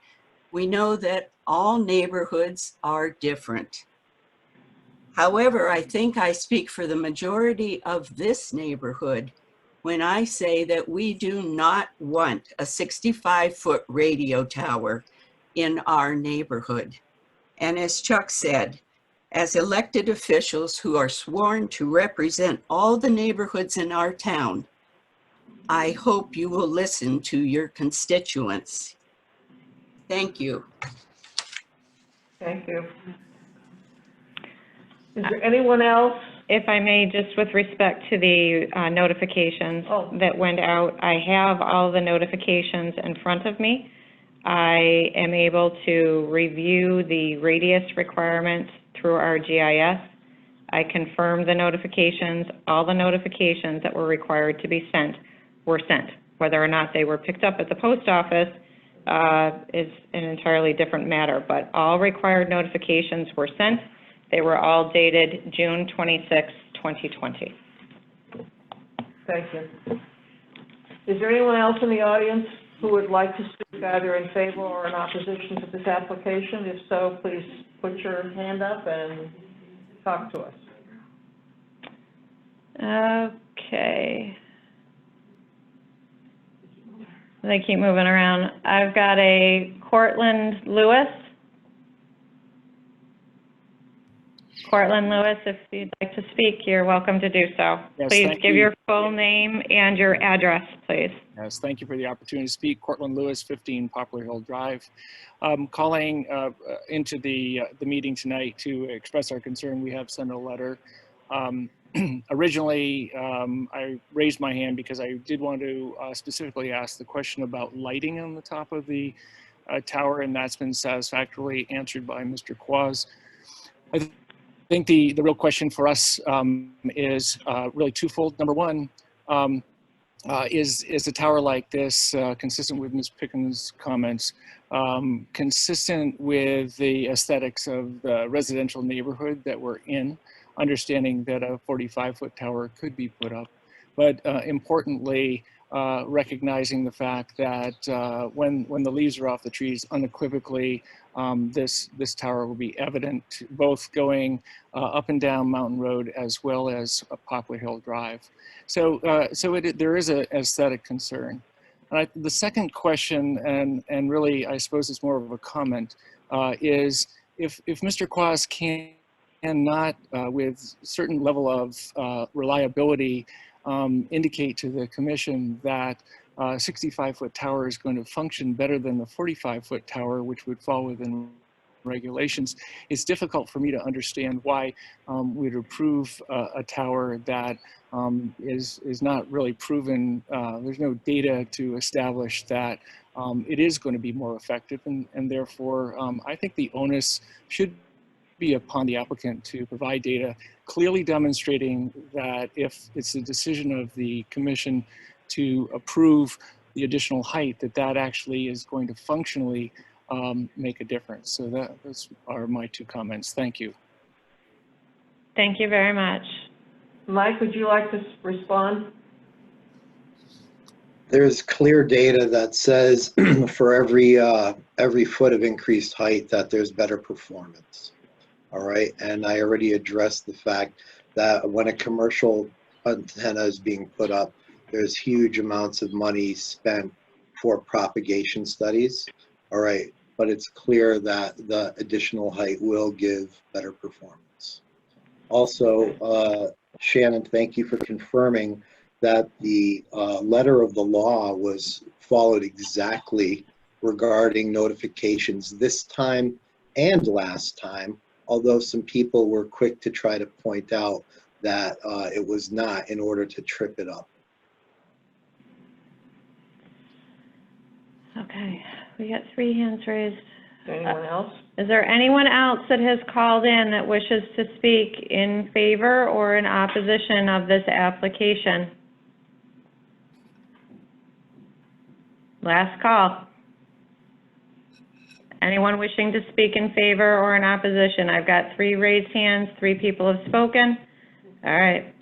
We know that all neighborhoods are different. However, I think I speak for the majority of this neighborhood when I say that we do not want a 65-foot radio tower in our neighborhood. And as Chuck said, as elected officials who are sworn to represent all the neighborhoods in our town, I hope you will listen to your constituents. Thank you. Thank you. Is there anyone else? If I may, just with respect to the notifications that went out, I have all the notifications in front of me. I am able to review the radius requirements through our GIS. I confirmed the notifications. All the notifications that were required to be sent were sent. Whether or not they were picked up at the post office is an entirely different matter, but all required notifications were sent. They were all dated June 26, 2020. Thank you. Is there anyone else in the audience who would like to speak either in favor or in opposition to this application? If so, please put your hand up and talk to us. Okay. They keep moving around. I've got a Cortland Lewis. Cortland Lewis, if you'd like to speak, you're welcome to do so. Yes, Please thank give you. your full name and your address, please. Yes, thank you for the opportunity to speak. Cortland Lewis, 15 Poplar Hill Drive. Calling into the meeting tonight to express our concern. We have sent a letter. Originally, I raised my hand because I did want to specifically ask the question about lighting on the top of the tower, and that's been satisfactorily answered by Mr. Quaz. I think the real question for us is really twofold. Number one, is a tower like this consistent with Ms. Pickens' comments, consistent with the aesthetics of the residential neighborhood that we're in, understanding that a 45-foot tower could be put up, but importantly, recognizing the fact that when the leaves are off the trees, unequivocally, this tower will be evident, both going up and down Mountain Road as well as Poplar Hill Drive. So, there is an aesthetic concern. The second question, and really I suppose it's more of a comment, is if Mr. Quaz cannot, with certain level of reliability, indicate to the commission that 65-foot tower is going to function better than the 45-foot tower, which would fall within regulations, it's difficult for me to understand why we'd approve a tower that is not really proven. There's no data to establish that it is going to be more effective, and therefore I think the onus should be upon the applicant to provide data clearly demonstrating that if it's a decision of the commission to approve the additional height, that actually is going to functionally make a difference. So those are my two comments. Thank you. Thank you very much. Mike, would you like to respond? There's clear data that says for every foot of increased height that there's better performance. All right, and I already addressed the fact that when a commercial antenna is being put up, there's huge amounts of money spent for propagation studies. All right, but it's clear that the additional height will give better performance. Also, Shannon, thank you for confirming that the letter of the law was followed exactly regarding notifications this time and last time, although some people were quick to try to point out that it was not, in order to trip it up. Okay, we got 3 hands raised. Anyone else? Is there anyone else that has called in that wishes to speak in favor or in opposition of this application? Last call. Anyone wishing to speak in favor or in opposition? I've got 3 raised hands, 3 people have spoken. All right.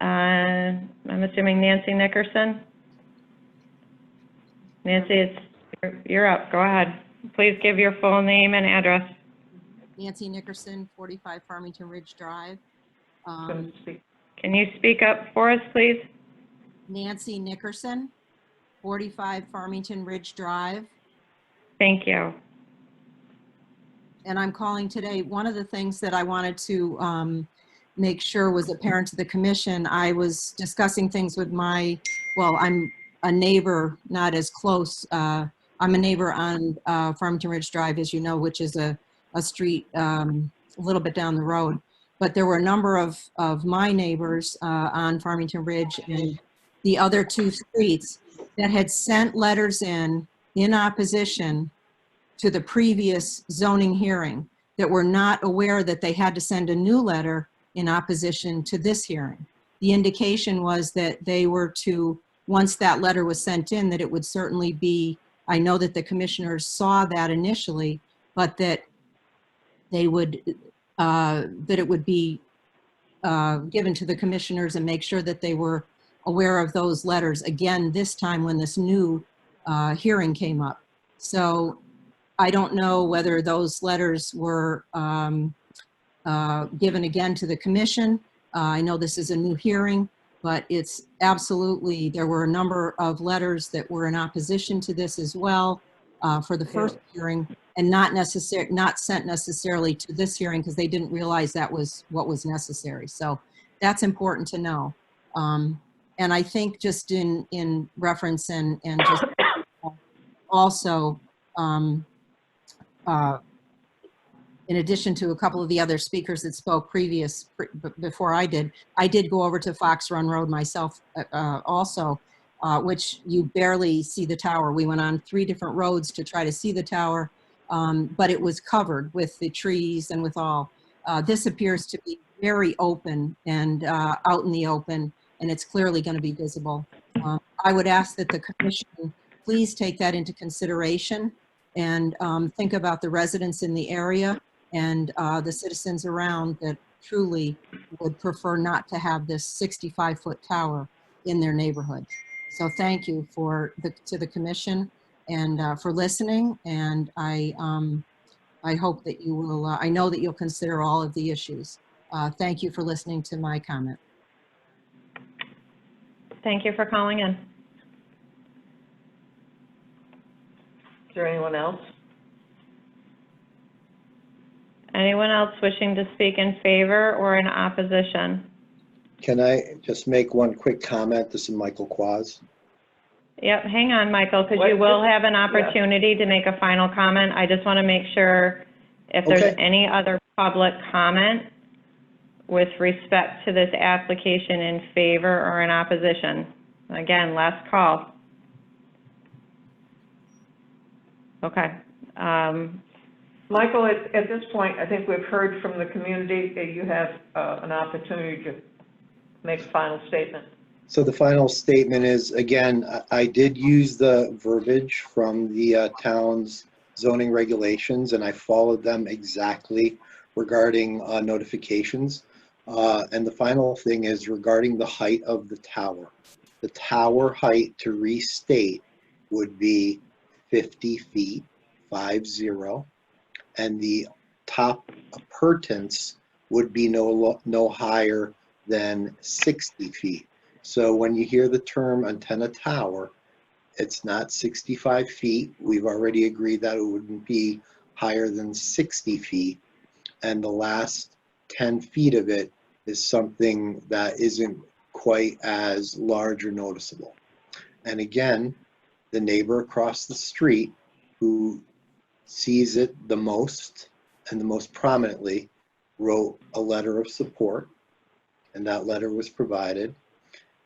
I'm assuming Nancy Nickerson. Nancy, you're up. Go ahead. Please give your full name and address. Nancy Nickerson, 45 Farmington Ridge Drive. Can you speak up for us, please? Nancy Nickerson, 45 Farmington Ridge Drive. Thank you. And I'm calling today, one of the things that I wanted to make sure was apparent to the commission, I was discussing things with I'm a neighbor, not as close. I'm a neighbor on Farmington Ridge Drive, as you know, which is a street a little bit down the road. But there were a number of my neighbors on Farmington Ridge and the other two streets that had sent letters in opposition to the previous zoning hearing, that were not aware that they had to send a new letter in opposition to this hearing. The indication was that they were to, once that letter was sent in, that it would certainly be, I know that the commissioners saw that initially, but that they would, that it would be given to the commissioners and make sure that they were aware of those letters again this time when this new hearing came up. So I don't know whether those letters were given again to the commission. I know this is a new hearing, but it's absolutely, there were a number of letters that were in opposition to this as well for the first hearing, and not sent necessarily to this hearing because they didn't realize that was what was necessary. So that's important to know. And I think just in reference and just also, in addition to a couple of the other speakers that spoke before I did go over to Fox Run Road myself also, which you barely see the tower. We went on 3 different roads to try to see the tower, but it was covered with the trees and with all. This appears to be very open and out in the open, and it's clearly going to be visible. I would ask that the commission please take that into consideration and think about the residents in the area and the citizens around that truly would prefer not to have this 65-foot tower in their neighborhood. So thank you to the commission and for listening. And I hope that you will, I know that you'll consider all of the issues. Thank you for listening to my comment. Thank you for calling in. Is there anyone else? Anyone else wishing to speak in favor or in opposition? Can I just make one quick comment? This is Michael Quaz. Yep, hang on, Michael, because you will have an opportunity to make a final comment. I just want to make sure if there's any other public comment with respect to this application in favor or in opposition. Again, last call. Okay. Michael, at this point, I think we've heard from the community that you have an opportunity to make a final statement. So the final statement is, again, I did use the verbiage from the town's zoning regulations, and I followed them exactly regarding notifications. And the final thing is regarding the height of the tower. The tower height, to restate, would be 50 feet, 50, and the top appurtenance would be no higher than 60 feet. So when you hear the term antenna tower, it's not 65 feet. We've already agreed that it wouldn't be higher than 60 feet. And the last 10 feet of it is something that isn't quite as large or noticeable. And again, the neighbor across the street who sees it the most and the most prominently wrote a letter of support, and that letter was provided.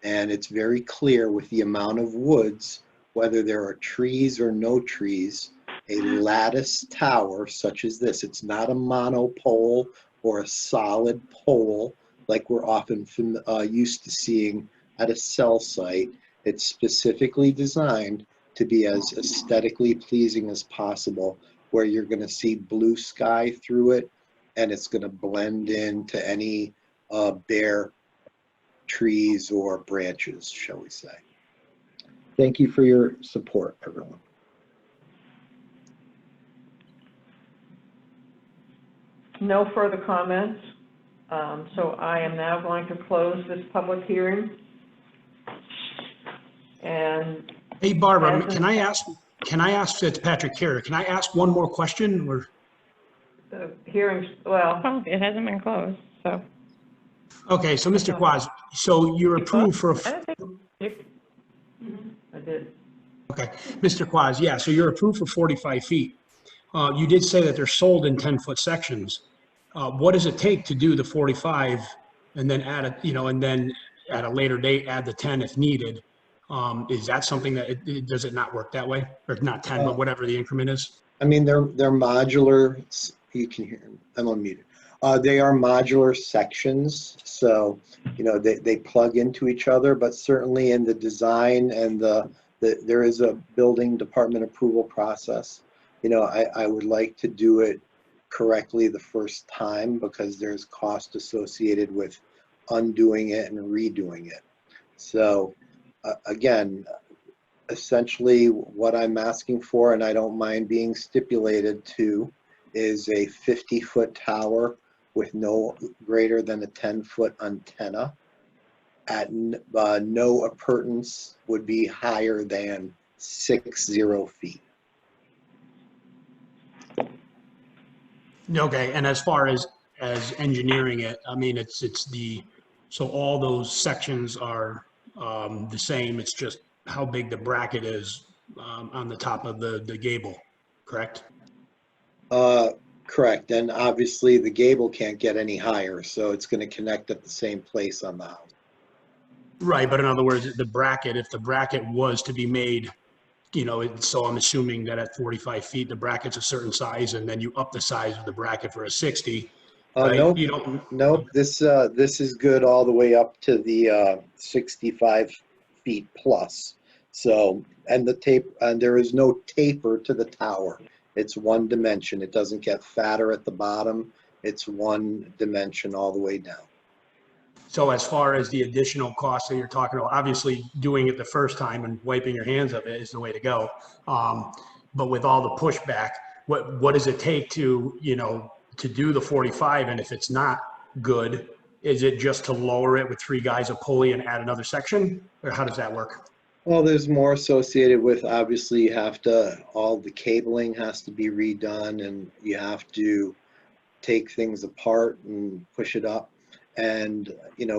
And it's very clear with the amount of woods, whether there are trees or no trees, a lattice tower such as this, it's not a monopole or a solid pole like we're often used to seeing at a cell site. It's specifically designed to be as aesthetically pleasing as possible, where you're going to see blue sky through it, and it's going to blend into any bare trees or branches, shall we say. Thank you for your support, everyone. No further comments. So I am now going to close this public hearing. And Hey, Barbara, Hasn't- can I ask, it's Patrick Carey, can I ask one more question or? the hearings, well, Well, it hasn't been closed, so. Okay, so Mr. Quaz, so you're approved for, I don't think, I did. okay, Mr. Quaz, yeah, so you're approved for 45 feet. You did say that they're sold in 10-foot sections. What does it take to do the 45 and then add a, and then at a later date, add the 10 if needed? Is that something that, does it not work that way? Or not 10, but whatever the increment is? I mean, they're modular, you can hear, I'm unmuted. They are modular sections, so, they plug into each other, but certainly in the design and there is a building department approval process. I would like to do it correctly the first time because there's cost associated with undoing it and redoing it. So again, essentially what I'm asking for, and I don't mind being stipulated to, is a 50-foot tower with no greater than a 10-foot antenna. At no appurtenance would be higher than 60 feet. Okay, and as far as engineering it, I mean, so all those sections are the same, it's just how big the bracket is on the top of the gable, correct? Correct, and obviously the gable can't get any higher, so it's going to connect at the same place on the house. Right, but in other words, the bracket, if the bracket was to be made, so I'm assuming that at 45 feet, the bracket's a certain size, and then you up the size of the bracket for a 60. Right? Nope, You don't, nope, this is good all the way up to the 65 feet plus. So, and there is no taper to the tower. It's one dimension. It doesn't get fatter at the bottom. It's one dimension all the way down. so as far as the additional costs that you're talking about, obviously doing it the first time and wiping your hands of it is the way to go. But with all the pushback, what does it take to, to do the 45? And if it's not good, is it just to lower it with 3 guys a pulley and add another section? Or how does that work? Well, there's more associated with, obviously, you have to, all the cabling has to be redone, and you have to take things apart and push it up and,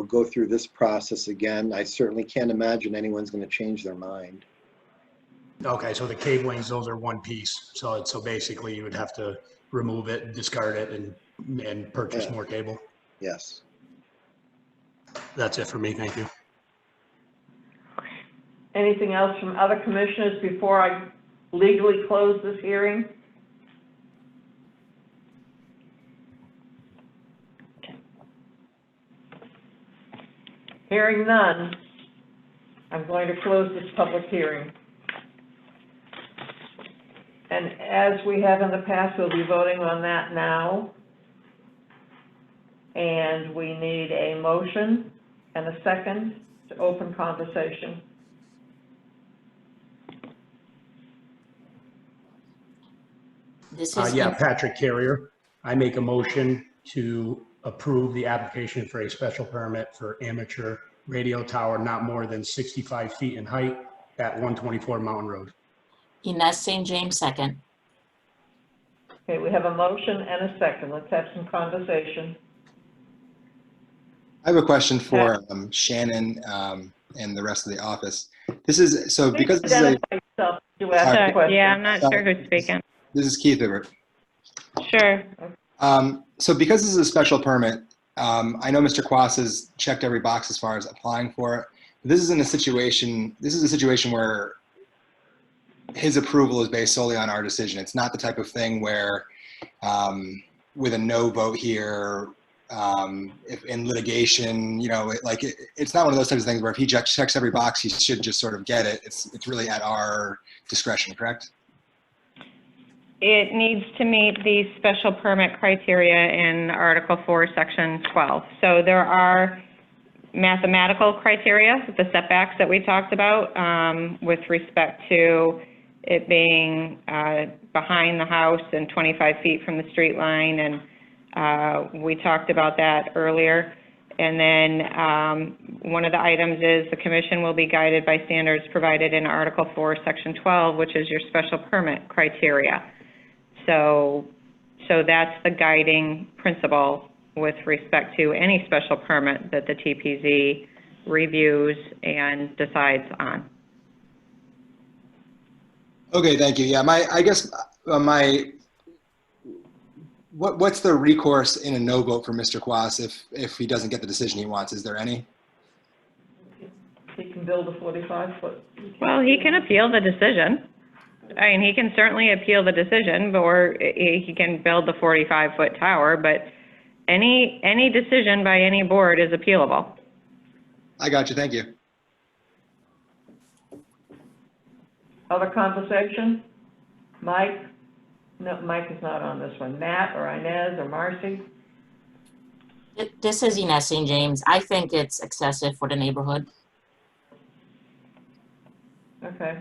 go through this process again. I certainly can't imagine anyone's going to change their mind. Okay, so the cablings, those are one piece. So basically you would have to remove it, discard it, and purchase more cable. Yes. That's it for me. Thank you. Anything else from other commissioners before I legally close this hearing? Hearing none, I'm going to close this public hearing. And as we have in the past, we'll be voting on that now. And we need a motion and a second to open conversation. This is Yeah, Patrick Carrier. I make a motion to approve the application for a special permit for amateur radio tower not more than 65 feet in height at 124 Mountain Road. Ines St. James, second. Okay, we have a motion and a second. Let's have some conversation. I have a question for Shannon and the rest of the office. This is, so because this is a, Identify yourself to ask the question. Yeah, I'm not sure who's speaking. this is Keith Hibbert. Sure. So because this is a special permit, I know Mr. Quas has checked every box as far as applying for it. This is a situation where his approval is based solely on our decision. It's not the type of thing where with a no vote here, if in litigation, it's not one of those types of things where if he checks every box, he should just sort of get it. It's really at our discretion, correct? It needs to meet the special permit criteria in Article 4, Section 12. So there are mathematical criteria, the setbacks that we talked about, with respect to it being behind the house and 25 feet from the street line, and we talked about that earlier. And then one of the items is the commission will be guided by standards provided in Article 4, Section 12, which is your special permit criteria. So that's the guiding principle with respect to any special permit that the TPZ reviews and decides on. Okay, thank you. Yeah, what's the recourse in a no vote for Mr. Quas if he doesn't get the decision he wants? Is there any? He can build a 45-foot. Well, he can appeal the decision. I mean, he can certainly appeal the decision, or he can build the 45-foot tower, but any decision by any board is appealable. I got you. Thank you. Other conversation? Mike? No, Mike is not on this one. Matt or Inez or Marcy? This is Ines St. James. I think it's excessive for the neighborhood. Okay.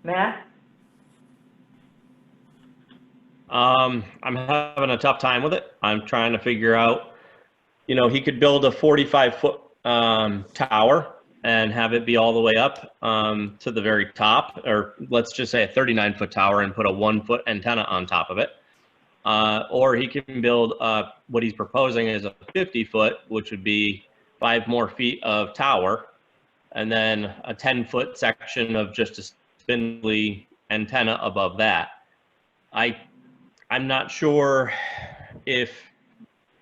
Matt? I'm having a tough time with it. I'm trying to figure out, you know, he could build a 45-foot tower and have it be all the way up to the very top, or let's just say a 39-foot tower and put a 1-foot antenna on top of it. Or he can build what he's proposing is a 50-foot, which would be 5 more feet of tower, and then a 10-foot section of just a spindly antenna above that. I'm not sure if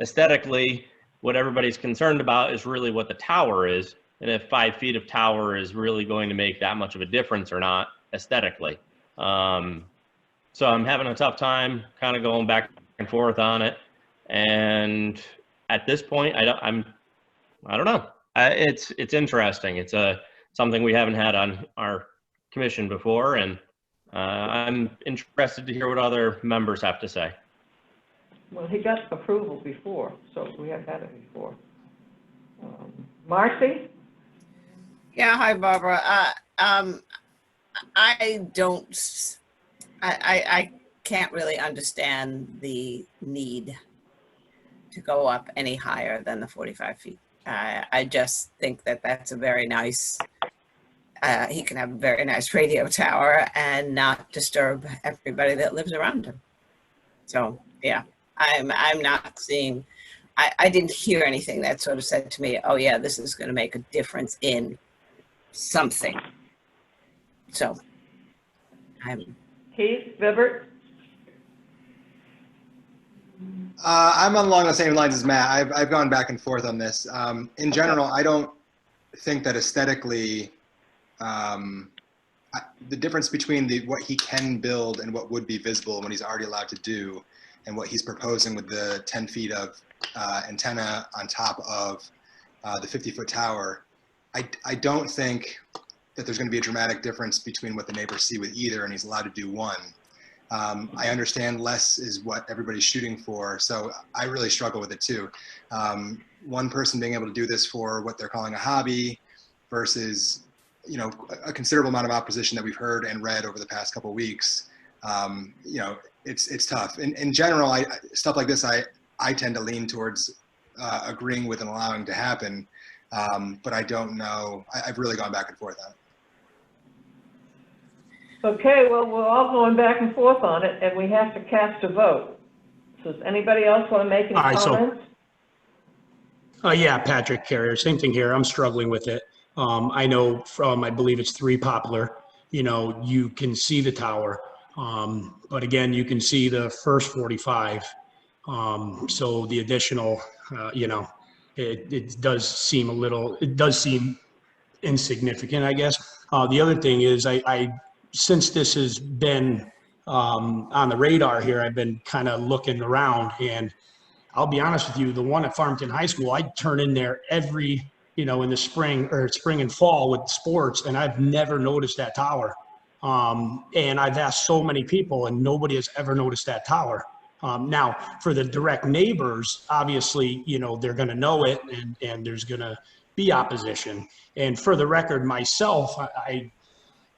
aesthetically what everybody's concerned about is really what the tower is, and if 5 feet of tower is really going to make that much of a difference or not aesthetically. So I'm having a tough time kind of going back and forth on it. And at this point, I don't know. It's interesting. It's something we haven't had on our commission before, and I'm interested to hear what other members have to say. Well, he got approval before, so we have had it before. Marcy? Yeah, hi, Barbara. I can't really understand the need to go up any higher than the 45 feet. I just think that that's a very nice, he can have a very nice radio tower and not disturb everybody that lives around him. So, yeah, I'm not seeing, I didn't hear anything that sort of said to me, oh yeah, this is going to make a difference in something. So, Keith Vibert? I'm along the same lines as Matt. I've gone back and forth on this. In general, I don't think that aesthetically, the difference between what he can build and what would be visible when he's already allowed to do, and what he's proposing with the 10 feet of antenna on top of the 50-foot tower, I don't think that there's going to be a dramatic difference between what the neighbors see with either, and he's allowed to do one. I understand less is what everybody's shooting for, so I really struggle with it too. One person being able to do this for what they're calling a hobby versus, you know, a considerable amount of opposition that we've heard and read over the past couple of weeks. You know, it's tough. In general, stuff like this, I tend to lean towards agreeing with and allowing to happen, but I don't know. I've really gone back and forth on it. Okay, well, we're all going back and forth on it, and we have to cast a vote. So does anybody else want to make any comments? Yeah, Patrick Carrier, same thing here. I'm struggling with it. I know from, I believe it's 3 Poplar, you know, you can see the tower. But again, you can see the first 45. So the additional, you know, it does seem insignificant, I guess. The other thing is since this has been on the radar here, I've been kind of looking around, and I'll be honest with you, the one at Farmington High School, I turn in there every, you know, in the spring and fall with sports, and I've never noticed that tower. And I've asked so many people, and nobody has ever noticed that tower. Now, for the direct neighbors, obviously, you know, they're going to know it, and there's going to be opposition. And for the record, myself,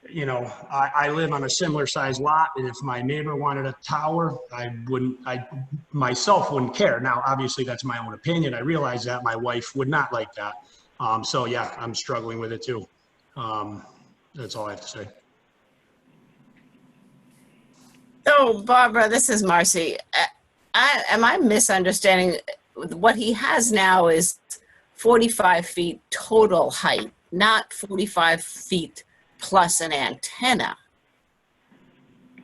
you know, I live on a similar sized lot, and if my neighbor wanted a tower, I myself wouldn't care. Now, obviously, that's my own opinion. I realize that my wife would not like that. So yeah, I'm struggling with it too. That's all I have to say. So Barbara, this is Marcy. Am I misunderstanding? What he has now is 45 feet total height, not 45 feet plus an antenna.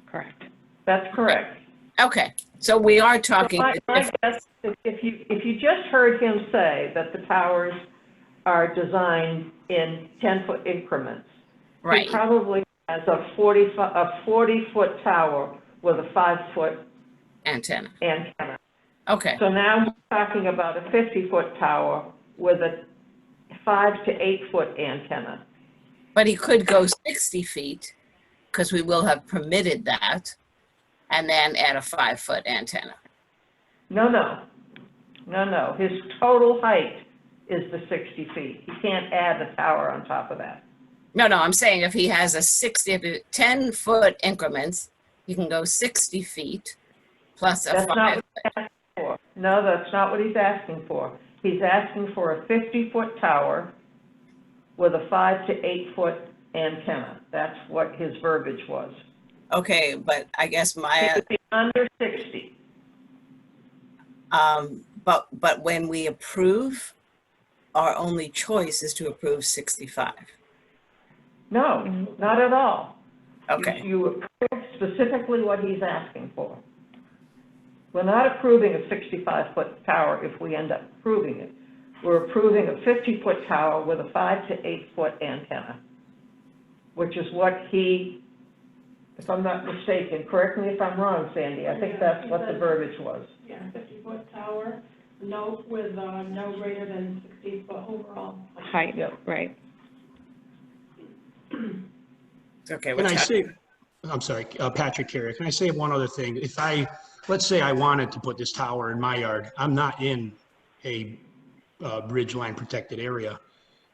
Correct. That's correct. Okay, so we are talking. So my guess, if you just heard him say that the towers are designed in 10-foot increments, Right. he probably has a 40-foot tower with a 5-foot antenna. Okay. So now we're talking about a 50-foot tower with a 5 to 8-foot antenna. But he could go 60 feet, because we will have permitted that, and then add a 5-foot antenna. No. His total height is the 60 feet. He can't add the tower on top of that. No, I'm saying if he has a 10-foot increments, he can go 60 feet plus a That's 5. not what he's asking for. No, that's not what he's asking for. He's asking for a 50-foot tower with a 5 to 8-foot antenna. That's what his verbiage was. Okay, but I guess It my, would be under 60. but when we approve, our only choice is to approve 65. No, not at all. Okay. You approve specifically what he's asking for. We're not approving a 65-foot tower if we end up approving it. We're approving a 50-foot tower with a 5 to 8-foot antenna, which is what he, if I'm not mistaken, correct me if I'm wrong, Sandy, I think that's what the verbiage was. Yeah, 50-foot tower, with no greater than 60-foot overall Height, right. Okay. Can I say, I'm sorry, Patrick Carey, can I say one other thing? If let's say I wanted to put this tower in my yard, I'm not in a ridgeline protected area.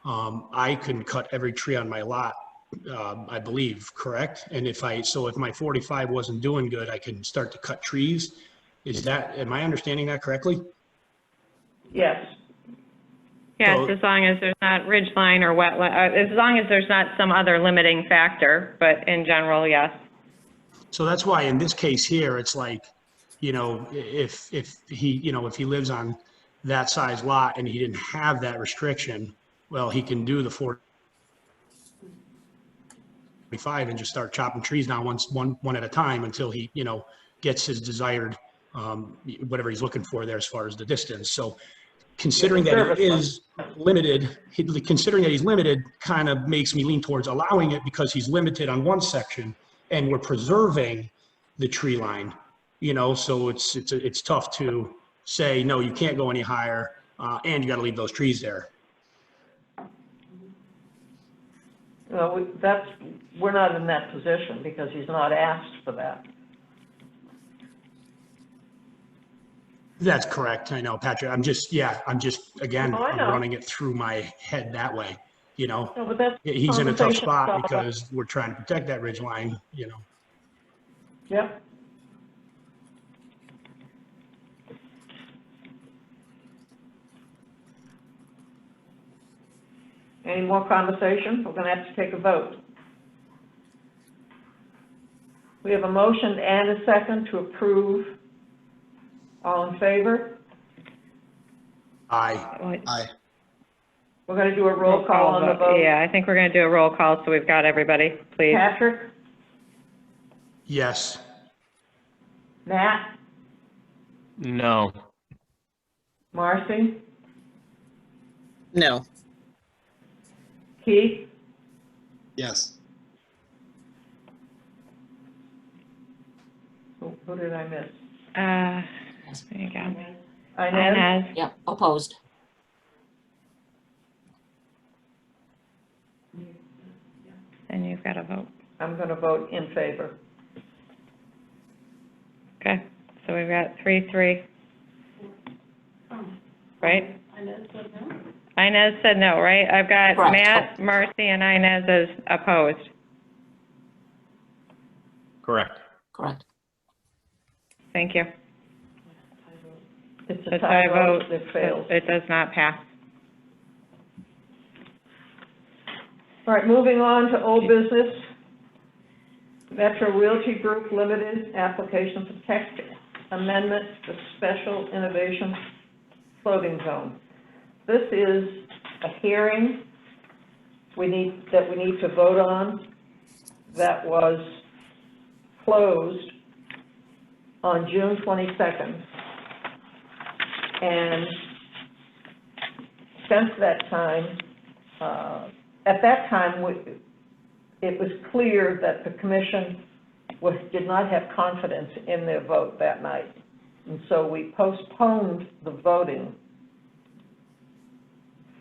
I can cut every tree on my lot, I believe, correct? And if my 45 wasn't doing good, I can start to cut trees. Am I understanding that correctly? Yes. Yes, So- as long as there's not ridgeline or wetland, as long as there's not some other limiting factor, but in general, yes. So that's why in this case here, it's like, you know, if he lives on that size lot and he didn't have that restriction, well, he can do the 45 and just start chopping trees down one at a time until he, gets his desired, whatever he's looking for there as far as the distance. So considering that he is limited, kind of makes me lean towards allowing it because he's limited on one section and we're preserving the tree line, so it's tough to say, no, you can't go any higher, and you got to leave those trees there. Well, we're not in that position because he's not asked for that. That's correct. I know, Patrick. I'm just, again, Oh, I I'm know. running it through my head that way, No, but that's He's in a tough conversation spot about- because we're trying to protect that ridge line, Yep. Any more conversation? We're gonna have to take a vote. We have a motion and a second to approve. All in favor? Aye. Aye. We're gonna do a roll call on the vote. Yeah, I think we're going to do a roll call, so we've got everybody, please. Patrick? Yes. Matt? No. Marcy? No. Keith? Yes. Who did I miss? There you go. Inez? Yep, opposed. And you've got to vote. I'm gonna vote in favor. Okay, so we've got 3-3. Right? Inez said no. Inez said no, right? I've got Correct. Matt, Marcy, and Inez as opposed. Correct. Correct. Thank you. It's The a tie vote, it fails. It does not pass. All right, moving on to old business. Metro Realty Group Limited, application for text amendment to special innovation floating zone. This is a hearing we need to vote on that was closed on June 22nd. And since that time, at that time, it was clear that the commission did not have confidence in their vote that night. And so we postponed the voting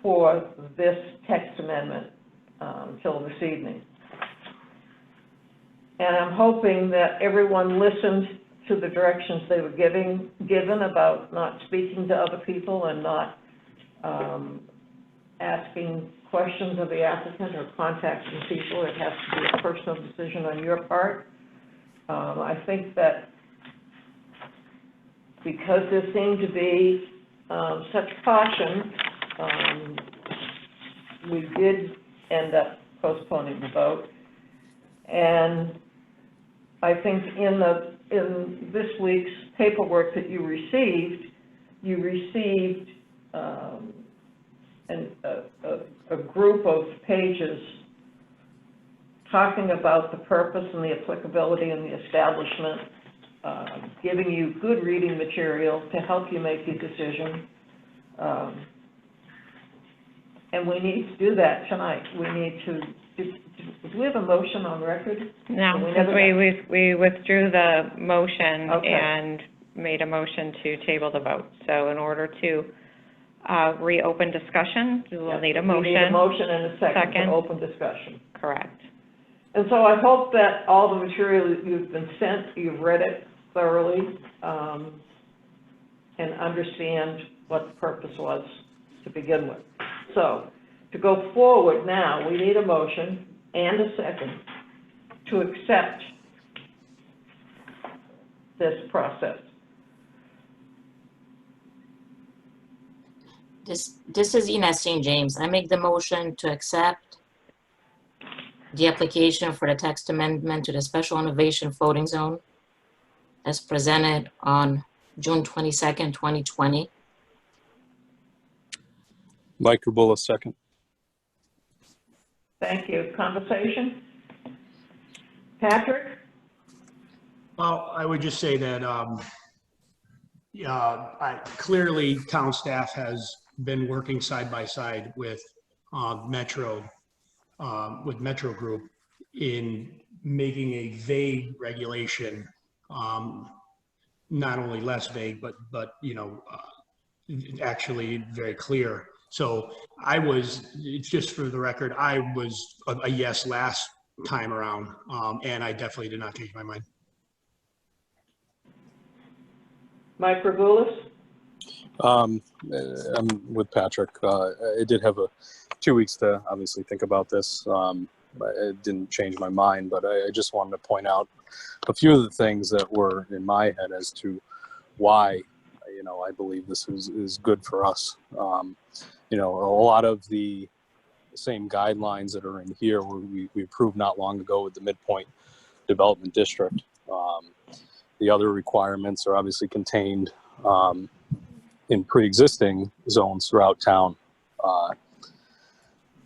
for this text amendment until this evening. And I'm hoping that everyone listened to the directions they were given about not speaking to other people and not asking questions of the applicant or contacting people. It has to be a personal decision on your part. I think that because there seemed to be such caution, we did end up postponing the vote. And I think in this week's paperwork that you received a group of pages talking about the purpose and the applicability and the establishment, giving you good reading material to help you make your decision. And we need to do that tonight. We need to, do we have a motion on record? No, We because never we withdrew the motion Okay. and made a motion to table the vote. So in order to reopen discussion, we will need a motion. We need a motion and a second Second. to open discussion. Correct. And so I hope that all the material that you've been sent, you've read it thoroughly, and understand what the purpose was to begin with. So, to go forward now, we need a motion and a second to accept this process. This is Ines St. James. I make the motion to accept the application for the text amendment to the special innovation floating zone as presented on June 22nd, 2020. Mike Rubula, second. Thank you. Conversation? Patrick? Well, I would just say that clearly town staff has been working side by side with Metro Group in making a vague regulation not only less vague, but actually very clear. So just for the record, I was a yes last time around, and I definitely did not change my mind. Mike Ragoulis? I'm with Patrick. I did have 2 weeks to obviously think about this. It didn't change my mind, but I just wanted to point out a few of the things that were in my head as to why, I believe this is good for us. A lot of the same guidelines that are in here we approved not long ago with the Midpoint Development District. The other requirements are obviously contained in pre-existing zones throughout town.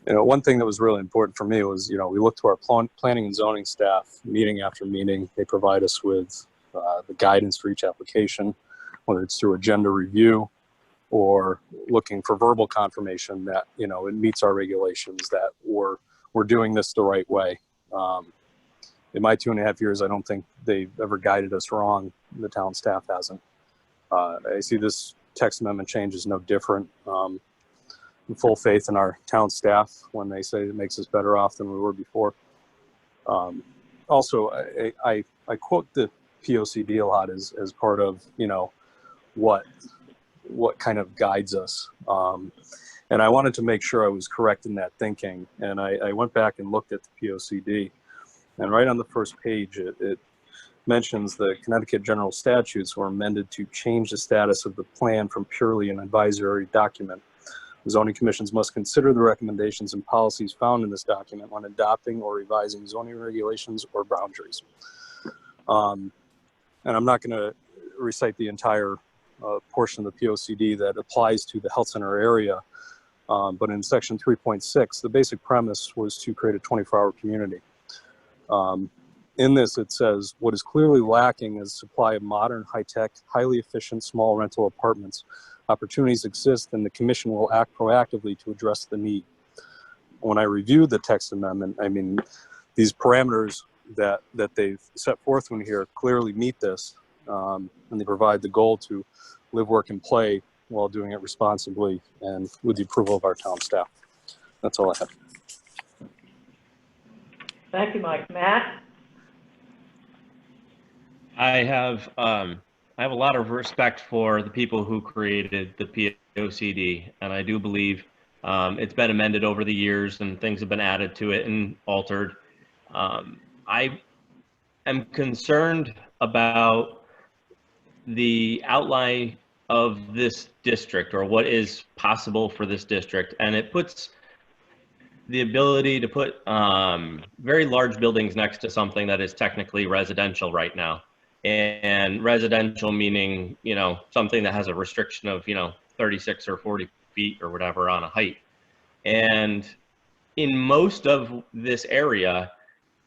One thing that was really important for me was, we look to our planning and zoning staff meeting after meeting. They provide us with the guidance for each application, whether it's through agenda review or looking for verbal confirmation that, it meets our regulations, that we're doing this the right way. In my 2.5 years, I don't think they've ever guided us wrong. The town staff hasn't. I see this text amendment change is no different. Full faith in our town staff when they say it makes us better off than we were before. Also, I quote the POCD a lot as part of, what kind of guides us. And I wanted to make sure I was correct in that thinking. And I went back and looked at the POCD, and right on the first page, it mentions the Connecticut General Statutes were amended to change the status of the plan from purely an advisory document. The zoning commissions must consider the recommendations and policies found in this document when adopting or revising zoning regulations or boundaries. And I'm not going to recite the entire portion of the POCD that applies to the health center area, but in section 3.6, the basic premise was to create a 24-hour community. In this, it says, what is clearly lacking is supply of modern, high-tech, highly efficient, small rental apartments. Opportunities exist, and the commission will act proactively to address the need. When I reviewed the text amendment, I mean, these parameters that they've set forth in here clearly meet this, and they provide the goal to live, work, and play while doing it responsibly and with the approval of our town staff. That's all I have. Thank you, Mike. Matt? I have a lot of respect for the people who created the POCD, and I do believe it's been amended over the years and things have been added to it and altered. I am concerned about the outline of this district, or what is possible for this district, and it puts the ability to put very large buildings next to something that is technically residential right now. And residential meaning, you know, something that has a restriction of, 36 or 40 feet or whatever on a height. And in most of this area,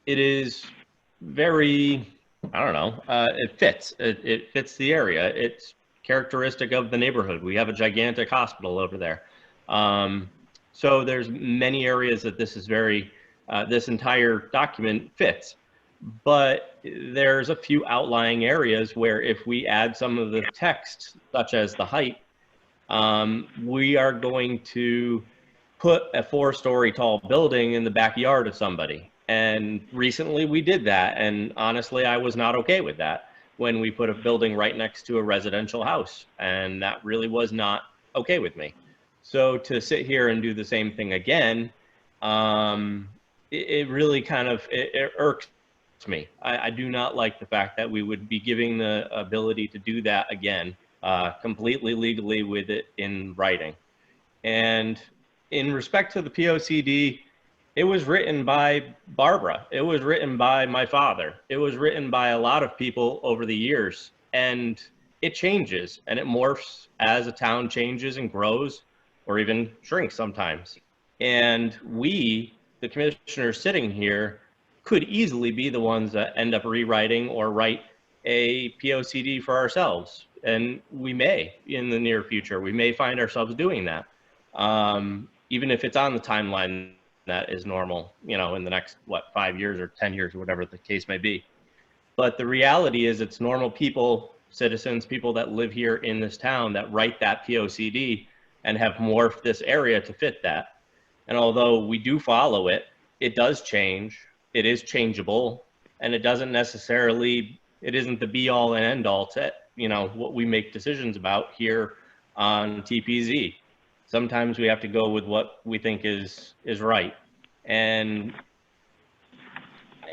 it is very, I don't know, it fits. It fits the area. It's characteristic of the neighborhood. We have a gigantic hospital over there. So there's many areas that this is very, this entire document fits. But there's a few outlying areas where if we add some of the text, such as the height, we are going to put a 4-story tall building in the backyard of somebody. And recently we did that. And honestly, I was not okay with that when we put a building right next to a residential house. And that really was not okay with me. So to sit here and do the same thing again, it really kind of, it irks me. I do not like the fact that we would be giving the ability to do that again, completely legally with it in writing. And in respect to the POCD, it was written by Barbara. It was written by my father. It was written by a lot of people over the years, and it changes and it morphs as a town changes and grows, or even shrinks sometimes. And we, the commissioners sitting here, could easily be the ones that end up rewriting or write a POCD for ourselves. And we may, in the near future, we may find ourselves doing that. Even if it's on the timeline that is normal, in the next, 5 years or 10 years or whatever the case may be. But the reality is it's normal people, citizens, people that live here in this town that write that POCD and have morphed this area to fit that. And although we do follow it, it does change. It is changeable, and it doesn't necessarily, it isn't the be all and end all to, what we make decisions about here on TPZ. Sometimes we have to go with what we think is right. And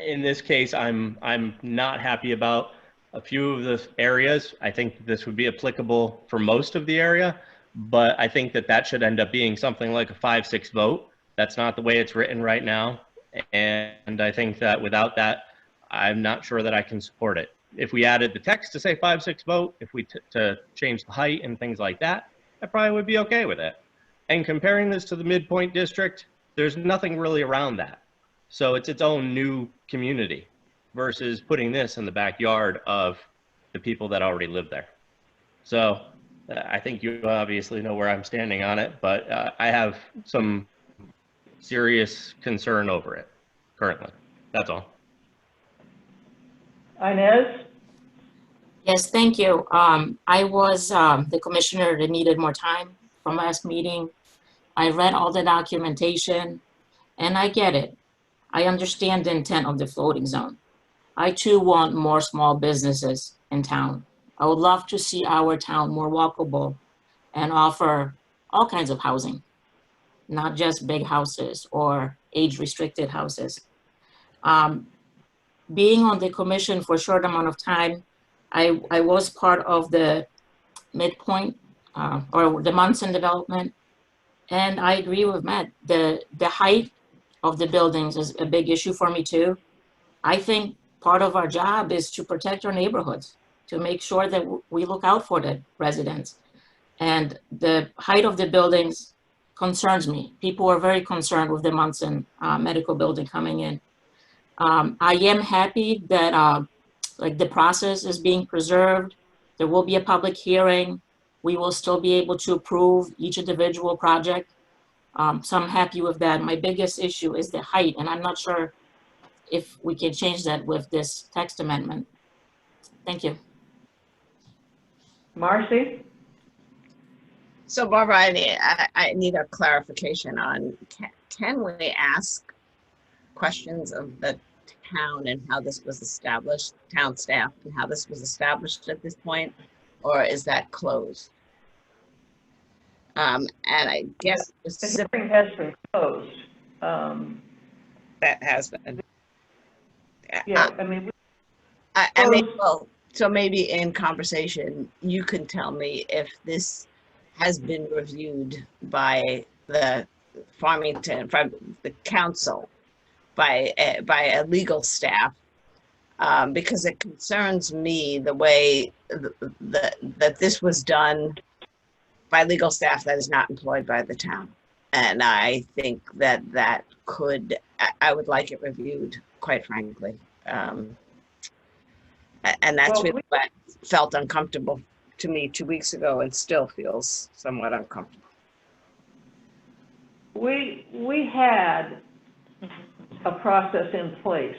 in this case, I'm not happy about a few of the areas. I think this would be applicable for most of the area, but I think that should end up being something like a 5-6 vote. That's not the way it's written right now. And I think that without that, I'm not sure that I can support it. If we added the text to say 5-6 vote, if we to change the height and things like that, I probably would be okay with it. And comparing this to the Midpoint District, there's nothing really around that. So it's its own new community versus putting this in the backyard of the people that already live there. So I think you obviously know where I'm standing on it, but I have some serious concern over it currently. That's all. Inez? Yes, thank you. I was the commissioner that needed more time from last meeting. I read all the documentation and I get it. I understand the intent of the floating zone. I too want more small businesses in town. I would love to see our town more walkable and offer all kinds of housing, not just big houses or age-restricted houses. being on the commission for a short amount of time, I was part of the midpoint or the Munson development. And I agree with Matt, the height of the buildings is a big issue for me too. I think part of our job is to protect our neighborhoods, to make sure that we look out for the residents. And the height of the buildings concerns me. People are very concerned with the Munson medical building coming in. I am happy that like the process is being preserved. There will be a public hearing. We will still be able to approve each individual project. So I'm happy with that. My biggest issue is the height, and I'm not sure if we can change that with this text amendment. Thank you. Marcy? So Barbara, I need a clarification on, can we ask questions of the town and how this was established, town staff, and how this was established at this point, or is that closed? And I guess The hearing has been closed. that has been. Yeah, I mean, I mean, well, so maybe in conversation, you can tell me if this has been reviewed by the Farmington, from the council, by a legal staff, because it concerns me the way that this was done by legal staff that is not employed by the town. And I think that I would like it reviewed, quite frankly. And that's really what felt uncomfortable to me 2 weeks ago and still feels somewhat uncomfortable. We had a process in place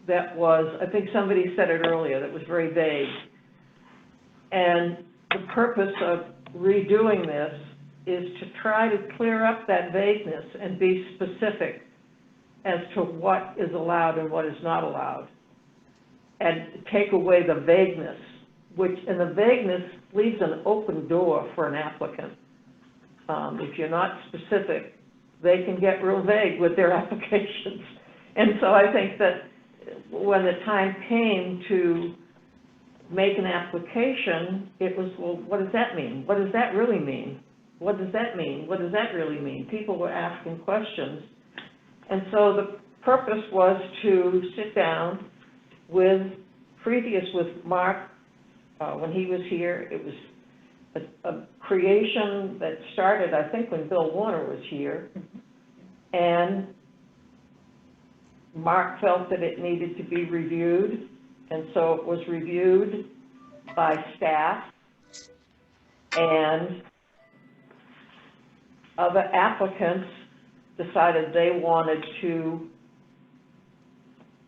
that was, I think somebody said it earlier, that was very vague. And the purpose of redoing this is to try to clear up that vagueness and be specific as to what is allowed and what is not allowed, and take away the vagueness, and the vagueness leaves an open door for an applicant. If you're not specific, they can get real vague with their applications. And so I think that when the time came to make an application, it was, well, what does that mean? What does that really mean? What does that mean? What does that really mean? People were asking questions. And so the purpose was to sit down with Mark, when he was here. It was a creation that started, I think, when Bill Warner was here. And Mark felt that it needed to be reviewed, and so it was reviewed by staff, and other applicants decided they wanted to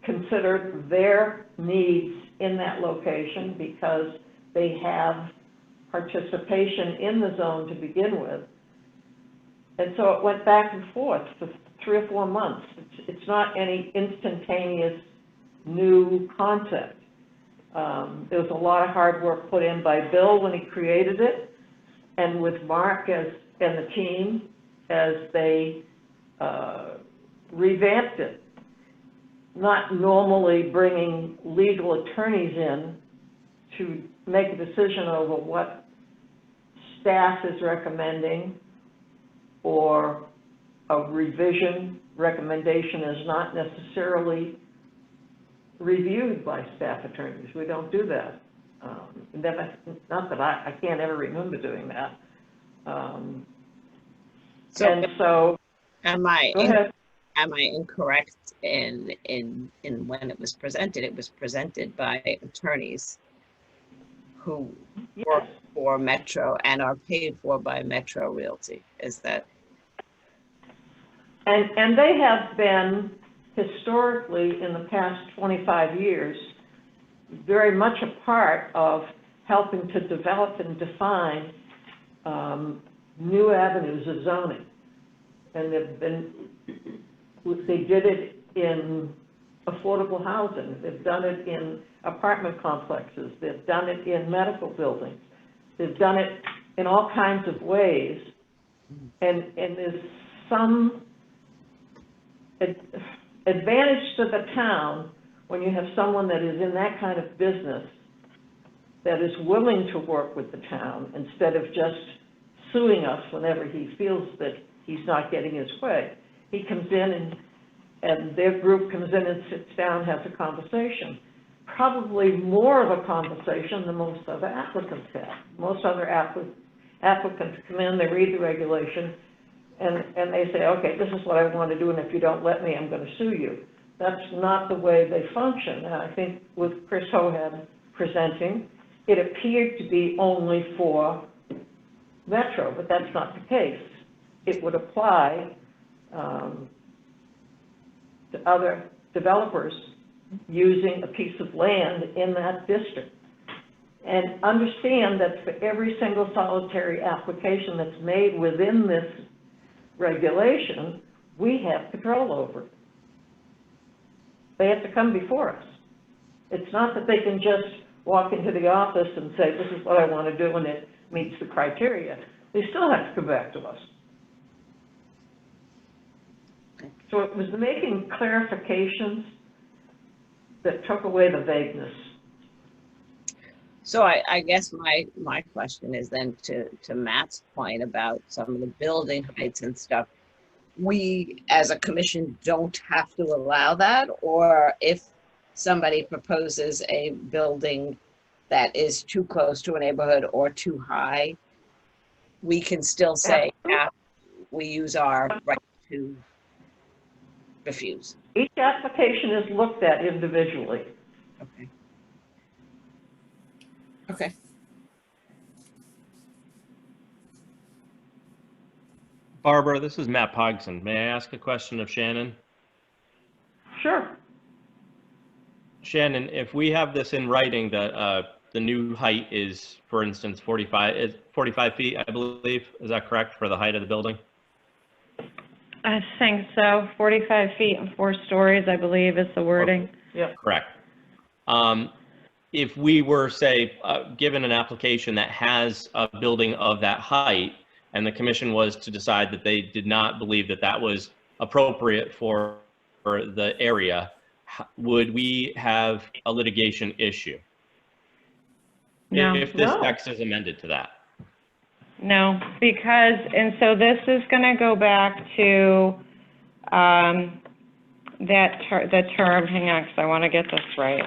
consider their needs in that location because they have participation in the zone to begin with. And so it went back and forth for 3 or 4 months. It's not any instantaneous new concept. There was a lot of hard work put in by Bill when he created it, and with Mark and the team as they revamped it. Not normally bringing legal attorneys in to make a decision over what staff is recommending, or a revision recommendation is not necessarily reviewed by staff attorneys. We don't do that. Not that I can't ever remember doing that. Am I go ahead. Am I incorrect in when it was presented? It was presented by attorneys who work for Metro and are paid for by Metro Realty. Is that? And they have been historically, in the past 25 years, very much a part of helping to develop and define new avenues of zoning. And they did it in affordable housing. They've done it in apartment complexes. They've done it in medical buildings. They've done it in all kinds of ways. And there's some advantage to the town when you have someone that is in that kind of business, that is willing to work with the town instead of just suing us whenever he feels that he's not getting his way. He comes in and their group comes in and sits down, has a conversation. Probably more of a conversation than most other applicants have. Most other applicants come in, they read the regulation, and they say, okay, this is what I want to do, and if you don't let me, I'm going to sue you. That's not the way they function. And I think with Chris Hohan presenting, it appeared to be only for Metro, but that's not the case. It would apply to other developers using a piece of land in that district. And understand that for every single solitary application that's made within this regulation, we have control over it. They have to come before us. It's not that they can just walk into the office and say, this is what I want to do, and it meets the criteria. They still have to come back to us. So it was making clarifications that took away the vagueness. So I guess my question is then to Matt's point about some of the building heights and stuff. We, as a commission, don't have to allow that, or if somebody proposes a building that is too close to a neighborhood or too high, we can still say, yeah, we use our right to refuse. Each application is looked at individually. Okay. Okay. Barbara, this is Matt Pogson. May I ask a question of Shannon? Sure. Shannon, if we have this in writing that the new height is, for instance, 45 feet, I believe, is that correct for the height of the building? I think so. 45 feet and 4 stories, I believe, is the wording. Yeah. Correct. If we were, say, given an application that has a building of that height, and the commission was to decide that they did not believe that that was appropriate for the area, would we have a litigation issue? No. If this No. text is amended to that? No, because, and so this is going to go back to the term, hang on, because I want to get this right.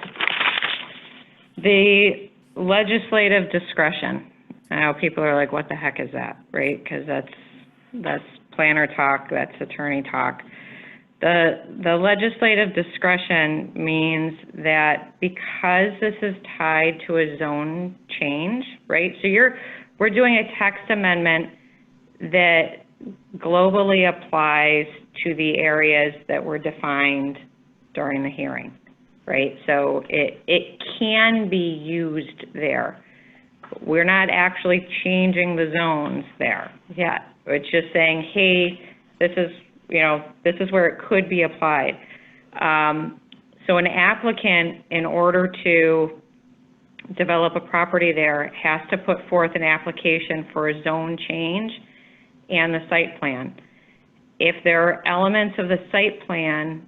The legislative discretion. I know people are like, what the heck is that, right? Because that's planner talk, that's attorney talk. The legislative discretion means that because this is tied to a zone change, right? So we're doing a text amendment that globally applies to the areas that were defined during the hearing, right? So it can be used there. We're not actually changing the zones there yet. It's just saying, hey, this is where it could be applied. So an applicant, in order to develop a property there, has to put forth an application for a zone change and the site plan. If there are elements of the site plan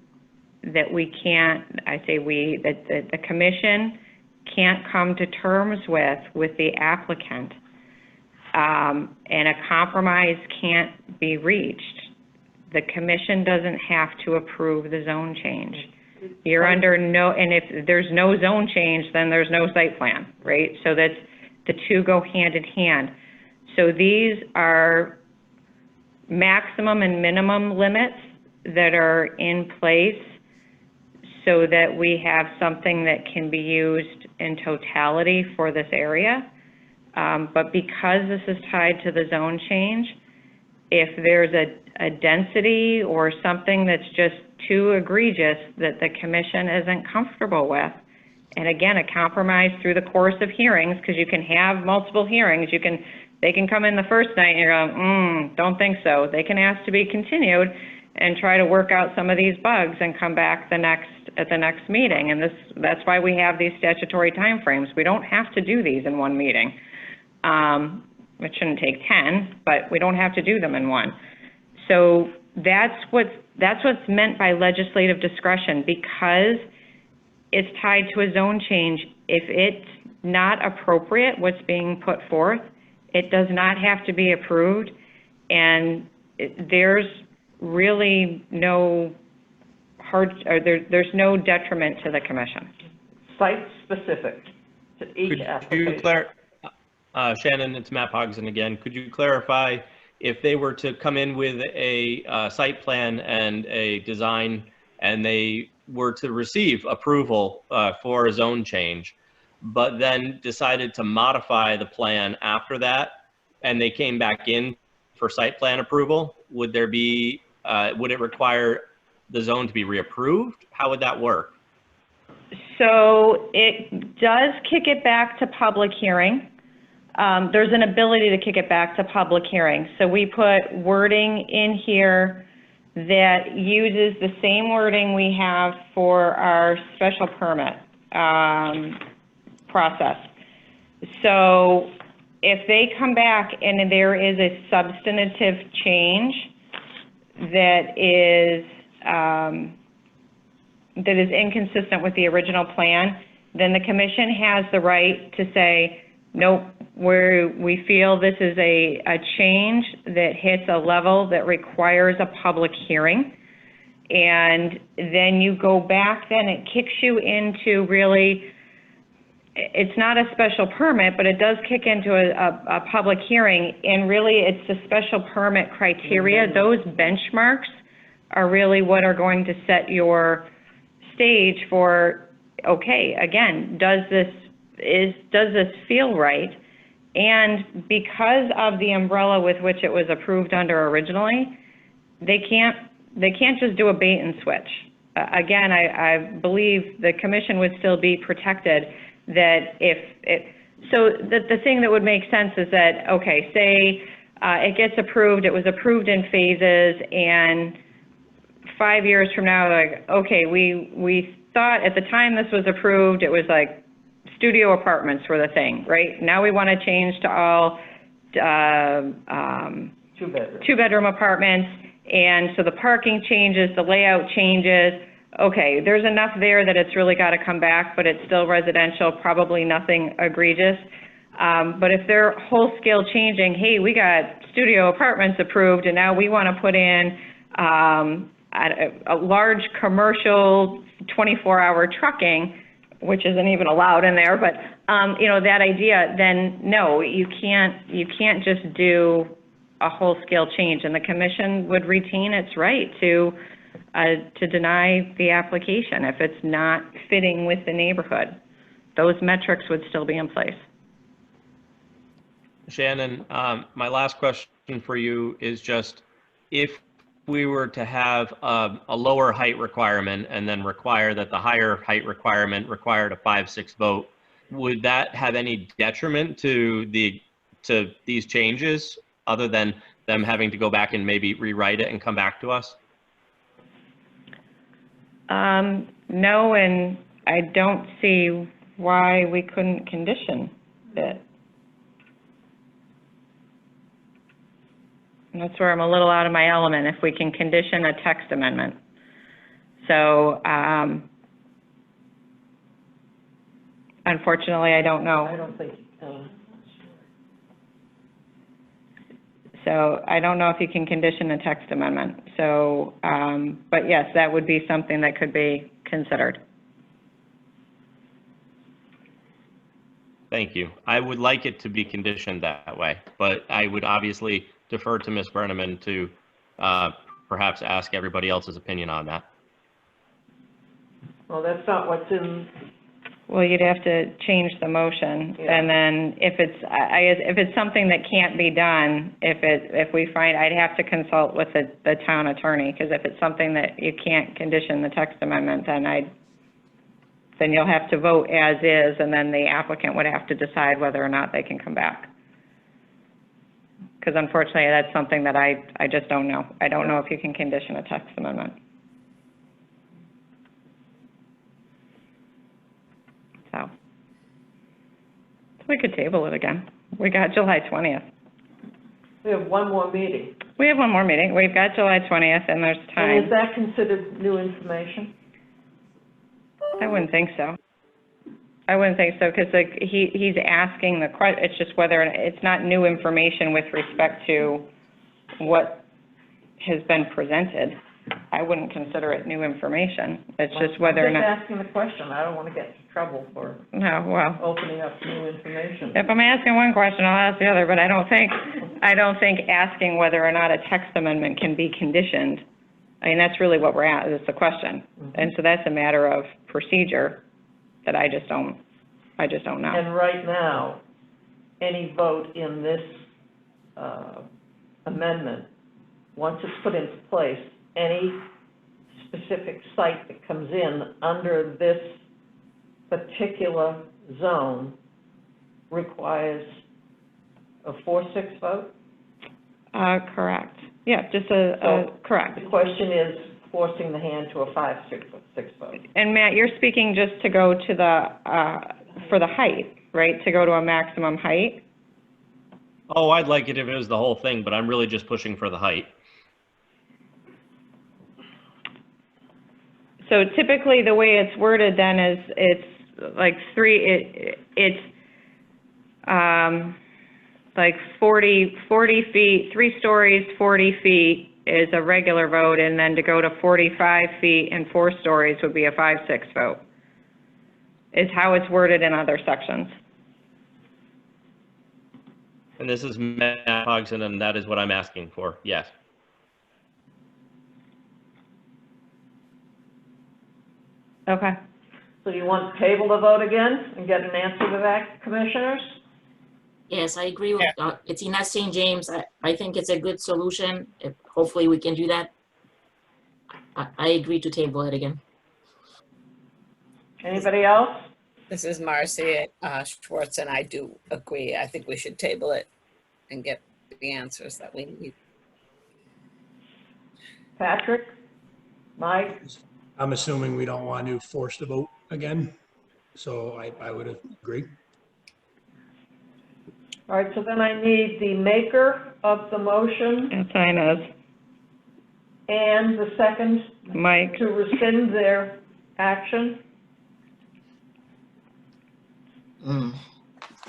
that we can't, I say we, that the commission can't come to terms with the applicant, and a compromise can't be reached, the commission doesn't have to approve the zone change. You're under no, and if there's no zone change, then there's no site plan, right? So that's, the two go hand in hand. So these are maximum and minimum limits that are in place so that we have something that can be used in totality for this area. But because this is tied to the zone change, if there's a density or something that's just too egregious that the commission isn't comfortable with, and again, a compromise through the course of hearings, because you can have multiple hearings, they can come in the first night and you're going, don't think so. They can ask to be continued and try to work out some of these bugs and come back at the next meeting. And that's why we have these statutory timeframes. We don't have to do these in one meeting. It shouldn't take 10, but we don't have to do them in one. So that's what's meant by legislative discretion, because it's tied to a zone change. If it's not appropriate, what's being put forth, it does not have to be approved, and there's really no there's no detriment to the commission. Site-specific to each Could you application. Shannon, it's Matt Pogson again. Could you clarify if they were to come in with a site plan and a design and they were to receive approval for a zone change, but then decided to modify the plan after that and they came back in for site plan approval, would there be, would it require the zone to be reapproved? How would that work? So it does kick it back to public hearing. There's an ability to kick it back to public hearing. So we put wording in here that uses the same wording we have for our special permit process. So if they come back and there is a substantive change that is inconsistent with the original plan, then the commission has the right to say, nope, we feel this is a change that hits a level that requires a public hearing. And then you go back, then it kicks you into really, it's not a special permit, but it does kick into a public hearing. And really, it's the special permit criteria. Those benchmarks are really what are going to set your stage for, okay, again, does this feel right? And because of the umbrella with which it was approved under originally, they can't just do a bait and switch. Again, I believe the commission would still be protected that so the thing that would make sense is that, okay, say it gets approved, it was approved in phases, and 5 years from now, like, okay, we thought at the time this was approved, it was like studio apartments were the thing, right? Now we want to change to all two-bedroom apartments, and so the parking changes, the layout changes. Okay, there's enough there that it's really got to come back, but it's still residential, probably nothing egregious. But if they're whole-scale changing, hey, we got studio apartments approved, and now we want to put in a large commercial 24-hour trucking, which isn't even allowed in there, but that idea, then no, you can't just do a whole-scale change, and the commission would retain its right to deny the application if it's not fitting with the neighborhood. Those metrics would still be in place. Shannon, my last question for you is just, if we were to have a lower height requirement and then require that the higher height requirement required a 5/6 vote, would that have any detriment to these changes other than them having to go back and maybe rewrite it and come back to us? No, and I don't see why we couldn't condition it. And that's where I'm a little out of my element, if we can condition a text amendment. So, unfortunately, I don't know. I don't think, So I don't know if you can condition a text amendment. So, but yes, that would be something that could be considered. Thank you. I would like it to be conditioned that way, but I would obviously defer to Ms. Brenneman to perhaps ask everybody else's opinion on that. well, that's not what's in, Well, you'd have to change the motion, Yeah. and then if it's something that can't be done, if we find, I'd have to consult with the town attorney, because if it's something that you can't condition the text amendment, then you'll have to vote as is, and then the applicant would have to decide whether or not they can come back. Because unfortunately, that's something that I just don't know. I don't know if you can condition a text amendment. So we could table it again. We got July 20th. we have one more meeting. We have one more meeting. We've got July 20th, and there's And time. is that considered new information? I wouldn't think so. I wouldn't think so, because like, he's asking it's just whether, it's not new information with respect to what has been presented. I wouldn't consider it new information. It's just whether or I'm not. just asking the question. I don't want to get into trouble for No, well, opening up new information. if I'm asking one question, I'll ask the other, but I don't think asking whether or not a text amendment can be conditioned. I mean, that's really what we're at, is the question. And so that's a matter of procedure that I just don't know. And right now, any vote in this amendment, once it's put into place, any specific site that comes in under this particular zone requires a 4-6 vote? Correct. Yeah, just correct. The question is forcing the hand to a 5-6 vote. And Matt, you're speaking just to go to the, for the height, right? To go to a maximum height? Oh, I'd like it if it was the whole thing, but I'm really just pushing for the height. So typically, the way it's worded then is, it's like like 40 feet, 3 stories, 40 feet is a regular vote, and then to go to 45 feet and 4 stories would be a 5-6 vote, is how it's worded in other sections. And this is Matt Hodgson, and that is what I'm asking for, yes. Okay. So you want to table the vote again and get an answer to that, commissioners? Yes, I agree with, it's Ines St. James. I think it's a good solution. Hopefully we can do that. I agree to table it again. Anybody else? This is Marcy Schwartz, and I do agree. I think we should table it and get the answers that we need. Patrick? Mike? I'm assuming we don't want to force the vote again, so I would agree. All right, so then I need the maker of the motion That's Inez. and the second Mike. to rescind their action.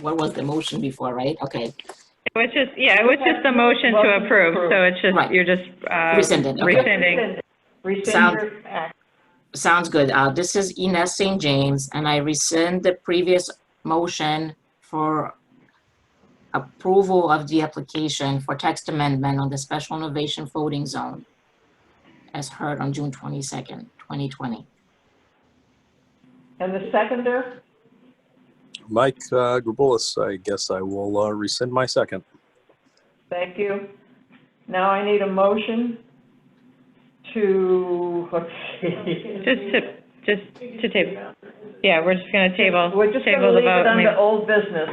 What was the motion before, right? Okay. It was just, yeah, it was just a motion to approve, so it's just, Right. you're just Rescinded, okay. rescinding. Rescind your action. Sounds good. This is Ines St. James, and I rescind the previous motion for approval of the application for text amendment on the special innovation voting zone as heard on June 22nd, 2020. And the seconder? Mike Graboulis, I guess I will rescind my second. Thank you. Now I need a motion to, let's see. Just to table. Yeah, we're just gonna table, We're just table gonna the leave vote. it and leave- under old business.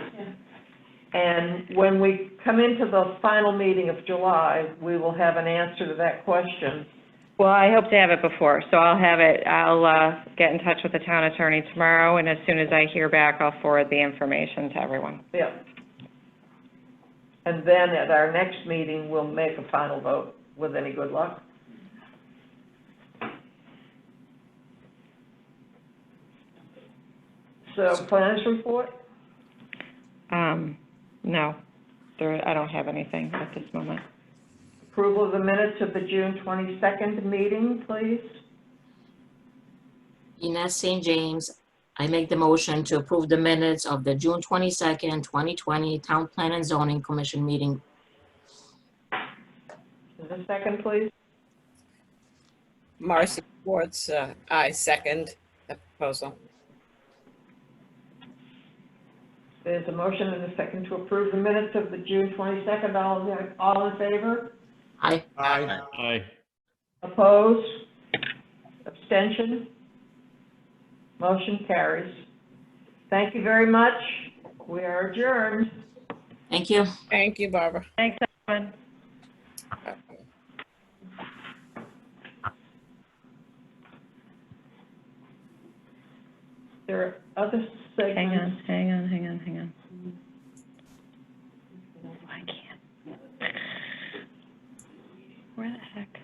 And when we come into the final meeting of July, we will have an answer to that question. Well, I hope to have it before, so I'll get in touch with the town attorney tomorrow, and as soon as I hear back, I'll forward the information to everyone. Yeah. And then at our next meeting, we'll make a final vote with any good luck. So planners report? No, I don't have anything at this moment. Approval of the minutes of the June 22nd meeting, please. Ines St. James, I make the motion to approve the minutes of the June 22nd, 2020 Town Plan and Zoning Commission meeting. Is there a second, please? Marcy Schwartz, I second the proposal. There's a motion and a second to approve the minutes of the June 22nd. All in favor? Aye. Aye. Aye. Opposed? Abstention? Motion carries. Thank you very much. We are adjourned. Thank you. Thank you, Barbara. Thanks, everyone. There are other segments. Hang on. I can't. Where the heck?